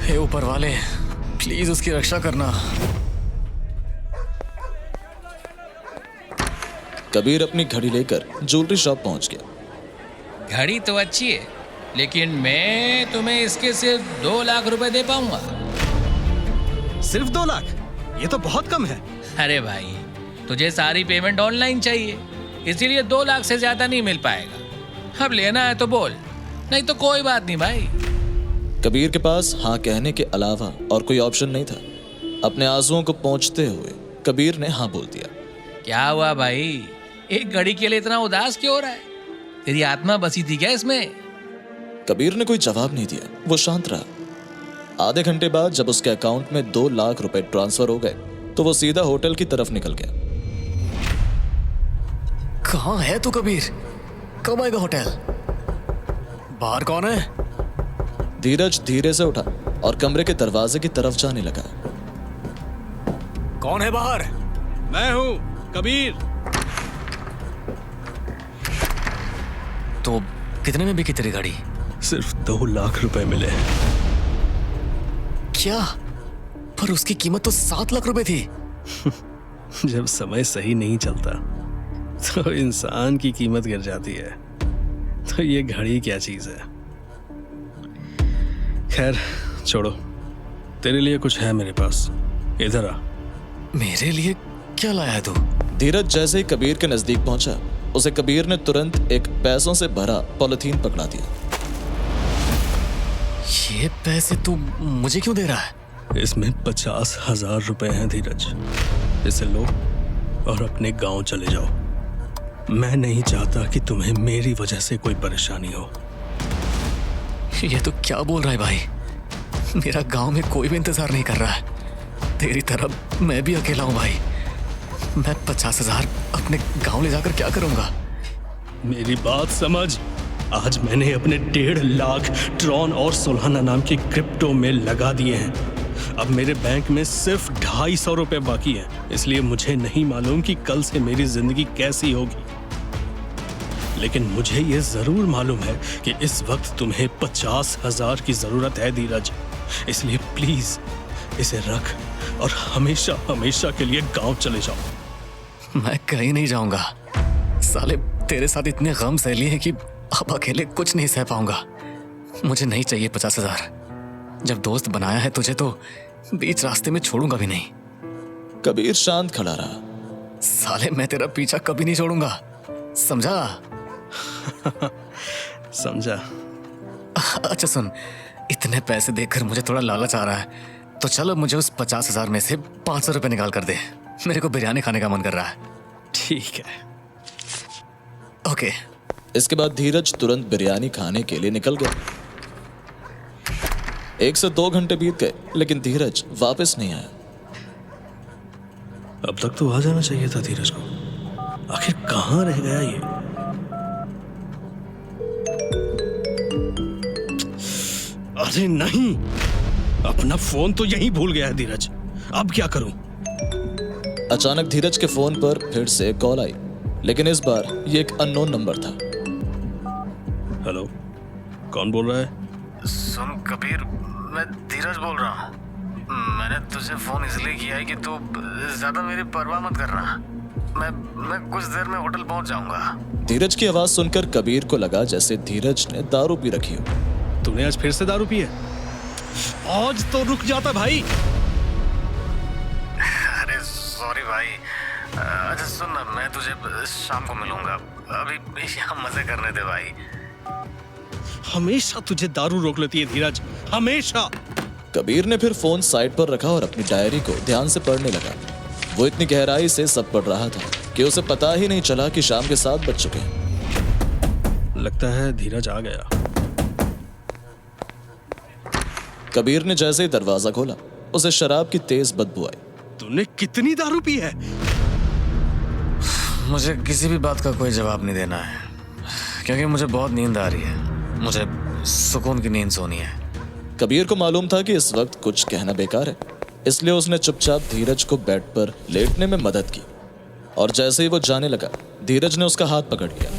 हे ऊपर वाले, प्लीज उसकी रक्षा करना। कबीर अपनी घड़ी लेकर ज्वेलरी शॉप पहुंच गया। घड़ी तो अच्छी है, लेकिन मैं तुम्हें इसके सिर्फ 2 लाख रुपए दे पाऊंगा। सिर्फ 2 लाख? ये तो बहुत कम है। अरे भाई, तुझे सारी पेमेंट ऑनलाइन चाहिए, इसीलिए 2 लाख से ज्यादा नहीं मिल पाएगा। अब लेना है तो बोल, नहीं तो कोई बात नहीं भाई। कबीर के पास हाँ कहने के अलावा और कोई ऑप्शन नहीं था। अपने आंसुओं को पोंछते हुए कबीर ने हाँ बोल दिया। क्या हुआ भाई, एक घड़ी के लिए इतना उदास क्यों हो रहा है? तेरी आत्मा बसी थी क्या इसमें? कबीर ने कोई जवाब नहीं दिया, वो शांत रहा। आधे घंटे बाद जब उसके अकाउंट में 2 लाख रुपए ट्रांसफर हो गए तो वो सीधा होटल की तरफ निकल गया। कहाँ है तू कबीर? कब आएगा होटल? बाहर कौन है? धीरज धीरे से उठा और कमरे के दरवाजे की तरफ जाने लगा। कौन है बाहर? मैं हूँ कबीर। तो कितने में बिकी तेरी गाड़ी? सिर्फ 2 लाख रुपए मिले। क्या? पर उसकी कीमत तो 7 लाख रुपए थी। जब समय सही नहीं चलता तो इंसान की कीमत गिर जाती है, तो ये घड़ी क्या चीज है। खैर छोड़ो, तेरे लिए कुछ है मेरे पास, इधर आ। मेरे लिए क्या लाया है तू? धीरज जैसे ही कबीर के नजदीक पहुंचा, उसे कबीर ने तुरंत एक पैसों से भरा पॉलिथीन पकड़ा दिया। ये पैसे तू मुझे क्यों दे रहा है? इसमें 50,000 रुपए हैं धीरज, इसे लो और अपने गांव चले जाओ। मैं नहीं चाहता कि तुम्हें मेरी वजह से कोई परेशानी हो। ये तो क्या बोल रहा है भाई? मेरा गांव में कोई भी इंतजार नहीं कर रहा है। तेरी तरह मैं भी अकेला हूं भाई। मैं 50,000 अपने गांव ले जाकर क्या करूंगा? मेरी बात समझ। आज मैंने अपने 1.5 लाख ट्रॉन और सोलाना नाम की क्रिप्टो में लगा दिए हैं। अब मेरे बैंक में सिर्फ 250 रुपए बाकी हैं, इसलिए मुझे नहीं मालूम कि कल से मेरी जिंदगी कैसी होगी, लेकिन मुझे ये जरूर मालूम है कि इस वक्त तुम्हें 50,000 की जरूरत है धीरज। इसलिए प्लीज इसे रख और हमेशा हमेशा के लिए गांव चले जाओ। मैं कहीं नहीं जाऊंगा। साले तेरे साथ इतने गम सह लिए हैं कि अब अकेले कुछ नहीं सह पाऊंगा। मुझे नहीं चाहिए 50,000। जब दोस्त बनाया है तुझे तो बीच रास्ते में छोड़ूंगा भी नहीं। कबीर शांत खड़ा रहा। साले मैं तेरा पीछा कभी नहीं छोड़ूंगा, समझा? समझा। अच्छा सुन, इतने पैसे देखकर मुझे थोड़ा लालच आ रहा है, तो चलो मुझे उस 50,000 में से 500 रुपए निकाल कर दे। मेरे को बिरयानी खाने का मन कर रहा है। ठीक है। ओके। इसके बाद धीरज तुरंत बिरयानी खाने के लिए निकल गया। 1 से 2 घंटे बीत गए, लेकिन धीरज वापस नहीं आया। अब तक तो आ जाना चाहिए था धीरज को, आखिर कहाँ रह गया ये? अरे नहीं, अपना फोन तो यहीं भूल गया है धीरज। अब क्या करूं? अचानक धीरज के फोन पर फिर से कॉल आई, लेकिन इस बार ये एक अननोन नंबर था। हेलो, कौन बोल रहा है? सुन कबीर, मैं धीरज बोल रहा हूँ। मैंने तुझे फोन इसलिए किया है कि तू ज्यादा मेरी परवाह मत करना। मैं कुछ देर में होटल पहुंच जाऊंगा। धीरज की आवाज सुनकर कबीर को लगा जैसे धीरज ने दारू पी रखी हो। तूने आज फिर से दारू पी है? आज तो रुक जाता भाई। अरे सॉरी भाई। अच्छा सुन ना, मैं तुझे शाम को मिलूंगा। अभी यहाँ मजे करने दे भाई। हमेशा तुझे दारू रोक लेती है धीरज, हमेशा। कबीर ने फिर फोन साइड पर रखा और अपनी डायरी को ध्यान से पढ़ने लगा। वो इतनी गहराई से सब पढ़ रहा था कि उसे पता ही नहीं चला कि शाम के 7 बज चुके हैं। लगता है धीरज आ गया। कबीर ने जैसे ही दरवाजा खोला, उसे शराब की तेज बदबू आई। तूने कितनी दारू पी है? मुझे किसी भी बात का कोई जवाब नहीं देना है, क्योंकि मुझे बहुत नींद आ रही है। मुझे सुकून की नींद सोनी है। कबीर को मालूम था कि इस वक्त कुछ कहना बेकार है, इसलिए उसने चुपचाप धीरज को बेड पर लेटने में मदद की। और जैसे ही वो जाने लगा, धीरज ने उसका हाथ पकड़ लिया।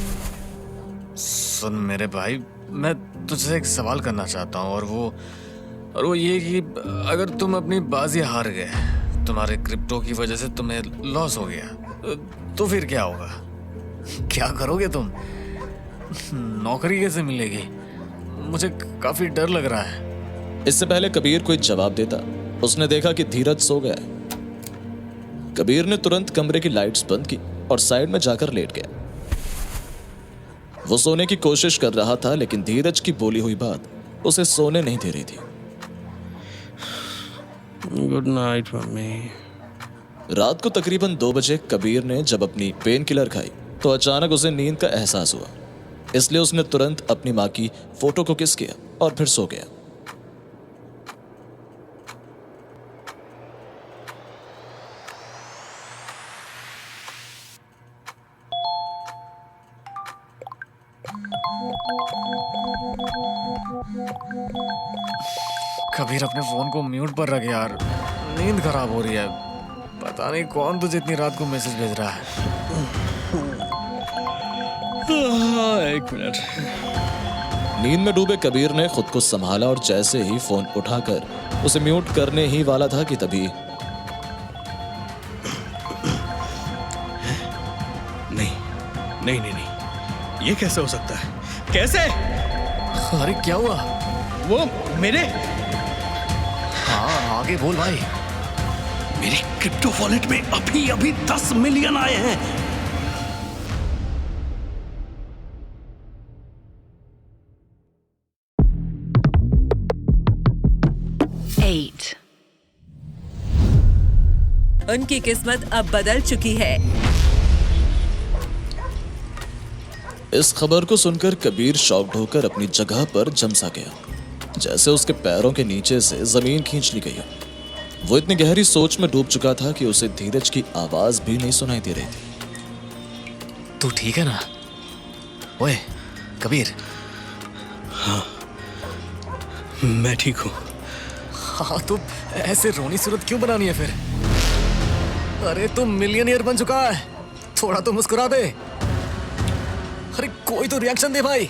सुन मेरे भाई, मैं तुझसे एक सवाल करना चाहता हूँ, और वो ये कि अगर तुम अपनी बाजी हार गए, तुम्हारे क्रिप्टो की वजह से तुम्हें लॉस हो गया, तो फिर क्या होगा? क्या करोगे तुम? नौकरी कैसे मिलेगी? मुझे काफी डर लग रहा है। इससे पहले कबीर कोई जवाब देता, उसने देखा कि धीरज सो गया है। कबीर ने तुरंत कमरे की लाइट्स बंद की और साइड में जाकर लेट गया। वो सोने की कोशिश कर रहा था, लेकिन धीरज की बोली हुई बात उसे सोने नहीं दे रही थी। Good night mummy. रात को तकरीबन 2 बजे कबीर ने जब अपनी पेन किलर खाई तो अचानक उसे नींद का एहसास हुआ, इसलिए उसने तुरंत अपनी माँ की फोटो को किस किया और फिर सो गया। कबीर अपने फोन को म्यूट पर रख यार, नींद खराब हो रही है। पता नहीं कौन तुझे इतनी रात को मैसेज भेज रहा है। एक मिनट। नींद में डूबे कबीर ने खुद को संभाला और जैसे ही फोन उठाकर उसे म्यूट करने ही वाला था कि तभी नहीं, ये कैसे हो सकता है? कैसे? अरे क्या हुआ? वो मेरे हाँ आगे बोल भाई। मेरे क्रिप्टो वॉलेट में अभी 10 मिलियन आए हैं। Eight. उनकी किस्मत अब बदल चुकी है। इस खबर को सुनकर कबीर शॉक्ड होकर अपनी जगह पर जम सा गया, जैसे उसके पैरों के नीचे से जमीन खींच ली गई हो। वो इतनी गहरी सोच में डूब चुका था कि उसे धीरज की आवाज भी नहीं सुनाई दे रही थी। तू ठीक है ना? ओए कबीर। मैं ठीक हूँ। हाँ तो ऐसे रोनी सूरत क्यों बनानी है फिर? अरे तू मिलियनियर बन चुका है, थोड़ा तो मुस्कुरा दे। अरे कोई तो रिएक्शन दे भाई।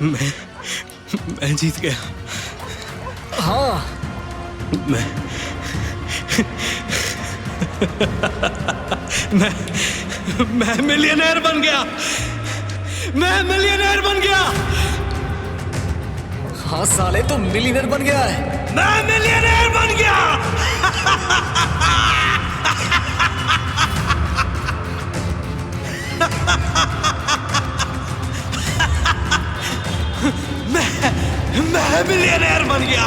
मैं जीत गया। हाँ मैं मिलियनेयर बन गया। मैं मिलियनेयर बन गया। हाँ साले तो मिलियनेयर बन गया है। मैं मिलियनेयर बन गया। मैं मिलियनेयर बन गया।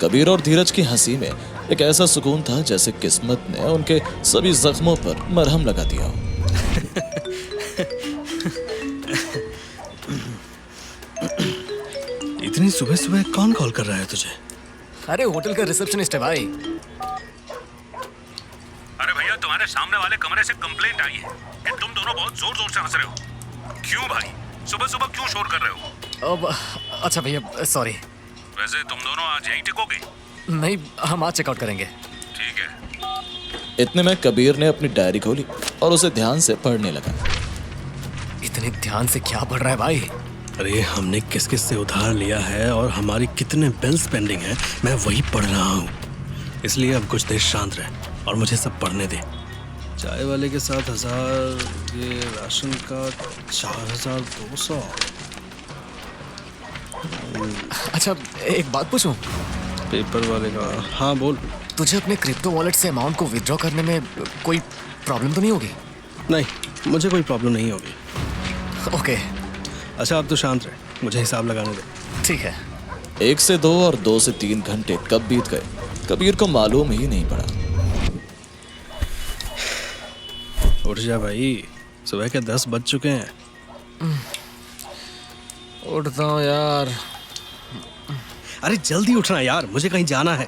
कबीर और धीरज की हंसी में एक ऐसा सुकून था जैसे किस्मत ने उनके सभी जख्मों पर मरहम लगा दिया हो। इतनी सुबह सुबह कौन कॉल कर रहा है तुझे? अरे होटल का रिसेप्शनिस्ट है भाई। अरे भैया, तुम्हारे सामने वाले कमरे से कंप्लेंट आई है कि तुम दोनों बहुत जोर जोर से हंस रहे हो। क्यों भाई, सुबह सुबह क्यों शोर कर रहे हो? अब अच्छा भैया सॉरी। वैसे तुम दोनों आज यहीं टिकोगे? नहीं, हम आज चेकआउट करेंगे। ठीक है। इतने में कबीर ने अपनी डायरी खोली और उसे ध्यान से पढ़ने लगा। इतने ध्यान से क्या पढ़ रहा है भाई? अरे हमने किस किस से उधार लिया है और हमारी कितने बिल्स पेंडिंग है, मैं वही पढ़ रहा हूँ। इसलिए अब कुछ देर शांत रहे और मुझे सब पढ़ने दे। चाय वाले के साथ 1000, ये राशन का 4200। अच्छा एक बात पूछूं? पेपर वाले का, हाँ बोल। तुझे अपने क्रिप्टो वॉलेट से अमाउंट को विड्रॉ करने में कोई प्रॉब्लम तो नहीं होगी? नहीं, मुझे कोई प्रॉब्लम नहीं होगी। ओके। अच्छा अब तो शांत रहे, मुझे हिसाब लगाने दे। ठीक है। 1 से 2 और 2 से 3 घंटे कब बीत गए कबीर को मालूम ही नहीं पड़ा। उठ जा भाई, सुबह के 10 बज चुके हैं। उठता हूँ यार। अरे जल्दी उठना यार, मुझे कहीं जाना है।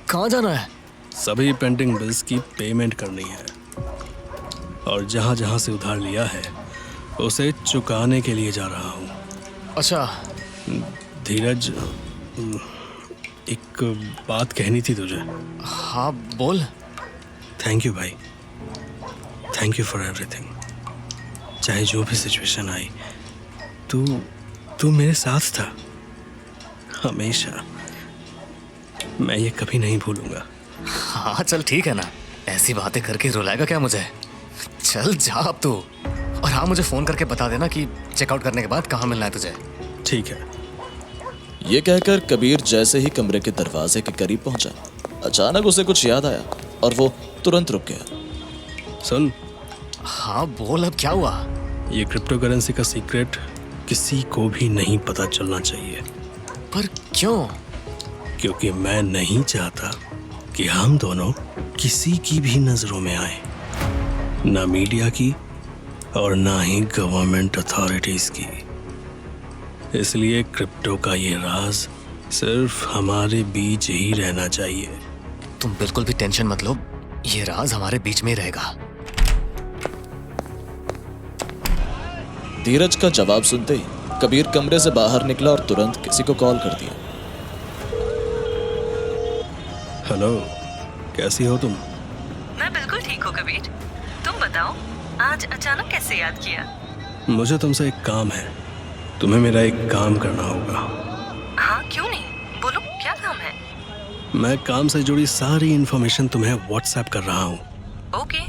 कहाँ जाना है? सभी पेंडिंग बिल्स की पेमेंट करनी है और जहाँ जहाँ से उधार लिया है उसे चुकाने के लिए जा रहा हूँ। अच्छा। धीरज, एक बात कहनी थी तुझे। हाँ बोल। थैंक यू भाई, थैंक यू फॉर एवरीथिंग। चाहे जो भी सिचुएशन आई, तू मेरे साथ था हमेशा। मैं ये कभी नहीं भूलूंगा। हाँ चल ठीक है ना, ऐसी बातें करके रुलाएगा क्या मुझे? चल जा अब तू। और हाँ, मुझे फोन करके बता देना कि चेकआउट करने के बाद कहाँ मिलना है तुझे। ठीक है। ये कहकर कबीर जैसे ही कमरे के दरवाजे के करीब पहुंचा, अचानक उसे कुछ याद आया और वो तुरंत रुक गया। सुन। हाँ बोल, अब क्या हुआ? ये क्रिप्टो करेंसी का सीक्रेट किसी को भी नहीं पता चलना चाहिए। पर क्यों? क्योंकि मैं नहीं चाहता कि हम दोनों किसी की भी नजरों में आए, ना मीडिया की और ना ही गवर्नमेंट अथॉरिटीज की। इसलिए क्रिप्टो का ये राज सिर्फ हमारे बीच ही रहना चाहिए। तुम बिल्कुल भी टेंशन मत लो, ये राज हमारे बीच में ही रहेगा। धीरज का जवाब सुनते ही कबीर कमरे से बाहर निकला और तुरंत किसी को कॉल कर दिया। हेलो, कैसी हो तुम? मैं बिल्कुल ठीक हूँ कबीर, तुम बताओ आज अचानक कैसे याद किया? मुझे तुमसे एक काम है, तुम्हें मेरा एक काम करना होगा। हाँ क्यों नहीं, बोलो क्या काम है? मैं काम से जुड़ी सारी इन्फॉर्मेशन तुम्हें व्हाट्सएप कर रहा हूँ। ओके।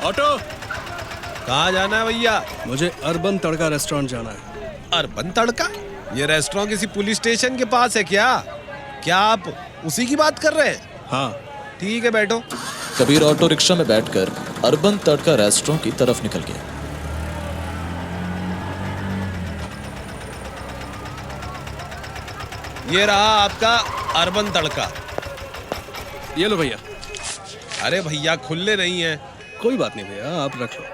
ऑटो, कहाँ जाना है भैया? मुझे अर्बन तड़का रेस्टोरेंट जाना है। अर्बन तड़का? ये रेस्टोरेंट किसी पुलिस स्टेशन के पास है क्या? क्या आप उसी की बात कर रहे हैं? हाँ। ठीक है, बैठो। कबीर ऑटो रिक्शा में बैठकर अर्बन तड़का रेस्टोरेंट की तरफ निकल गया। ये रहा आपका अर्बन तड़का। ये लो भैया। अरे भैया, खुले नहीं है। कोई बात नहीं भैया, आप रख लो।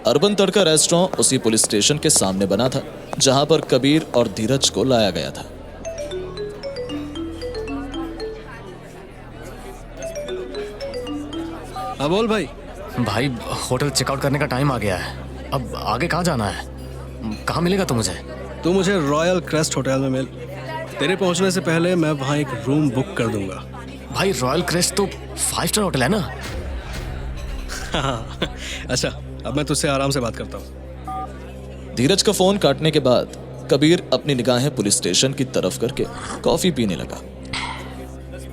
अर्बन तड़का रेस्टोरेंट उसी पुलिस स्टेशन के सामने बना था जहां पर कबीर और धीरज को लाया गया था। हाँ बोल भाई। भाई होटल चेकआउट करने का टाइम आ गया है, अब आगे कहाँ जाना है? कहाँ मिलेगा तू मुझे? तू मुझे रॉयल क्रेस्ट होटल में मिल। तेरे पहुंचने से पहले मैं वहां एक रूम बुक कर दूंगा। भाई रॉयल क्रेस्ट तो 5 स्टार होटल है ना? हाँ। अच्छा, अब मैं तुझसे आराम से बात करता हूँ। धीरज का फोन काटने के बाद कबीर अपनी निगाहें पुलिस स्टेशन की तरफ करके कॉफी पीने लगा।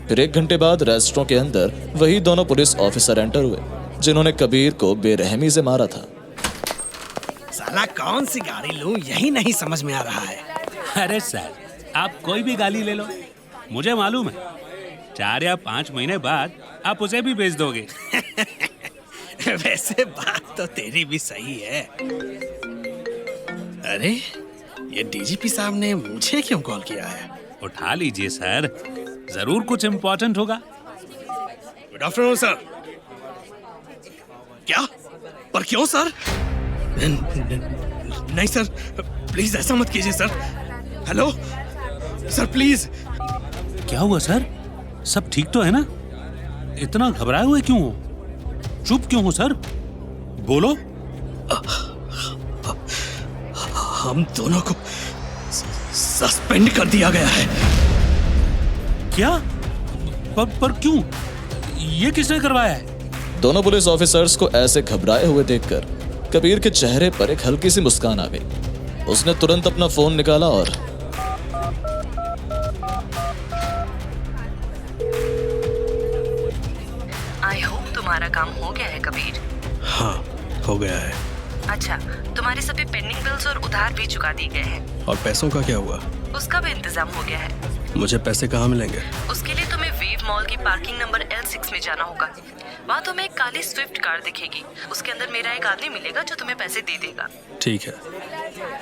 फिर 1 घंटे बाद रेस्टोरेंट के अंदर वही दोनों पुलिस ऑफिसर एंटर हुए जिन्होंने कबीर को बेरहमी से मारा था। साला कौन सी गाड़ी लूं यही नहीं समझ में आ रहा है। अरे सर, आप कोई भी गाली ले लो, मुझे मालूम है 4 या 5 महीने बाद आप उसे भी बेच दोगे। वैसे बात तो तेरी भी सही है। अरे ये डीजीपी साहब ने मुझे क्यों कॉल किया है? उठा लीजिए सर, जरूर कुछ इम्पोर्टेंट होगा। Good afternoon sir. क्या? पर क्यों सर? नहीं सर, प्लीज ऐसा मत कीजिए सर। Hello sir, please. क्या हुआ सर? सब ठीक तो है ना? इतना घबराए हुए क्यों हो? चुप क्यों हो सर? बोलो। हम दोनों को सस्पेंड कर दिया गया है। क्या? पर क्यों? ये किसने करवाया है? दोनों पुलिस ऑफिसर्स को ऐसे घबराए हुए देखकर कबीर के चेहरे पर एक हल्की सी मुस्कान आ गई। उसने तुरंत अपना फोन निकाला और आई होप तुम्हारा काम हो गया है कबीर। हाँ, हो गया है। अच्छा, तुम्हारे सभी पेंडिंग बिल्स और उधार भी चुका दिए गए हैं। और पैसों का क्या हुआ? उसका भी इंतजाम हो गया है। मुझे पैसे कहाँ मिलेंगे? उसके लिए तुम्हें वेव मॉल की पार्किंग नंबर L6 में जाना होगा। वहाँ तुम्हें एक काली स्विफ्ट कार दिखेगी। उसके अंदर मेरा एक आदमी मिलेगा जो तुम्हें पैसे दे देगा। ठीक है।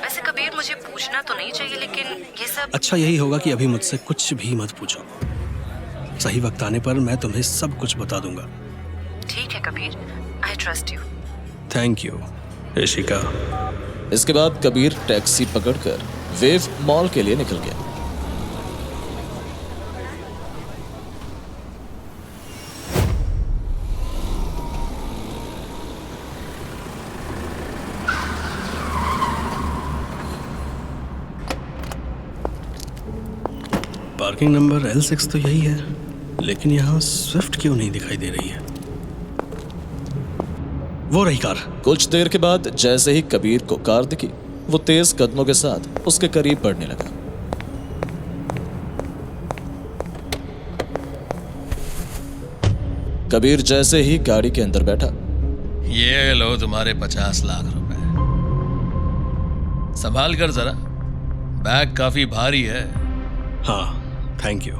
वैसे कबीर, मुझे पूछना तो नहीं चाहिए, लेकिन ये सब अच्छा यही होगा कि अभी मुझसे कुछ भी मत पूछो। सही वक्त आने पर मैं तुम्हें सब कुछ बता दूंगा। ठीक है Kabir, I trust you. Thank you Ishika. इसके बाद कबीर टैक्सी पकड़कर वेव मॉल के लिए निकल गया। पार्किंग नंबर L6 तो यही है, लेकिन यहाँ स्विफ्ट क्यों नहीं दिखाई दे रही है? वो रही कार। कुछ देर के बाद जैसे ही कबीर को कार दिखी, वो तेज कदमों के साथ उसके करीब बढ़ने लगा। कबीर जैसे ही गाड़ी के अंदर बैठा, ये लो तुम्हारे 50 लाख रुपए, संभाल कर जरा, बैग काफी भारी है। हाँ थैंक यू।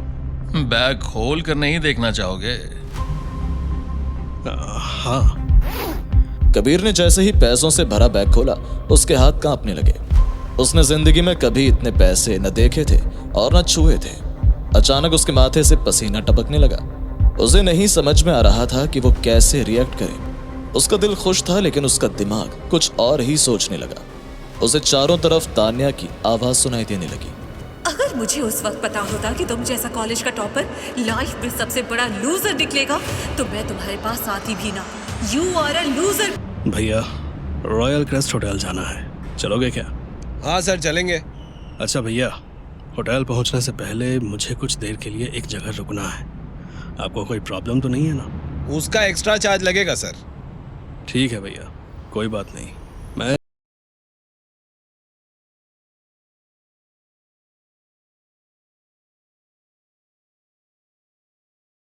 बैग खोल कर नहीं देखना चाहोगे? हाँ। कबीर ने जैसे ही पैसों से भरा बैग खोला, उसके हाथ कांपने लगे। उसने जिंदगी में कभी इतने पैसे न देखे थे और न छुए थे। अचानक उसके माथे से पसीना टपकने लगा। उसे नहीं समझ में आ रहा था कि वो कैसे रिएक्ट करे। उसका दिल खुश था, लेकिन उसका दिमाग कुछ और ही सोचने लगा। उसे चारों तरफ तान्या की आवाज सुनाई देने लगी। अगर मुझे उस वक्त पता होता कि तुम जैसा कॉलेज का टॉपर लाइफ में सबसे बड़ा लूजर निकलेगा, तो मैं तुम्हारे पास आती भी ना। You are a loser. भैया, रॉयल क्रेस्ट होटल जाना है, चलोगे क्या? हाँ सर चलेंगे। अच्छा भैया, होटल पहुंचने से पहले मुझे कुछ देर के लिए एक जगह रुकना है। आपको कोई प्रॉब्लम तो नहीं है ना? उसका एक्स्ट्रा चार्ज लगेगा सर। ठीक है भैया, कोई बात नहीं।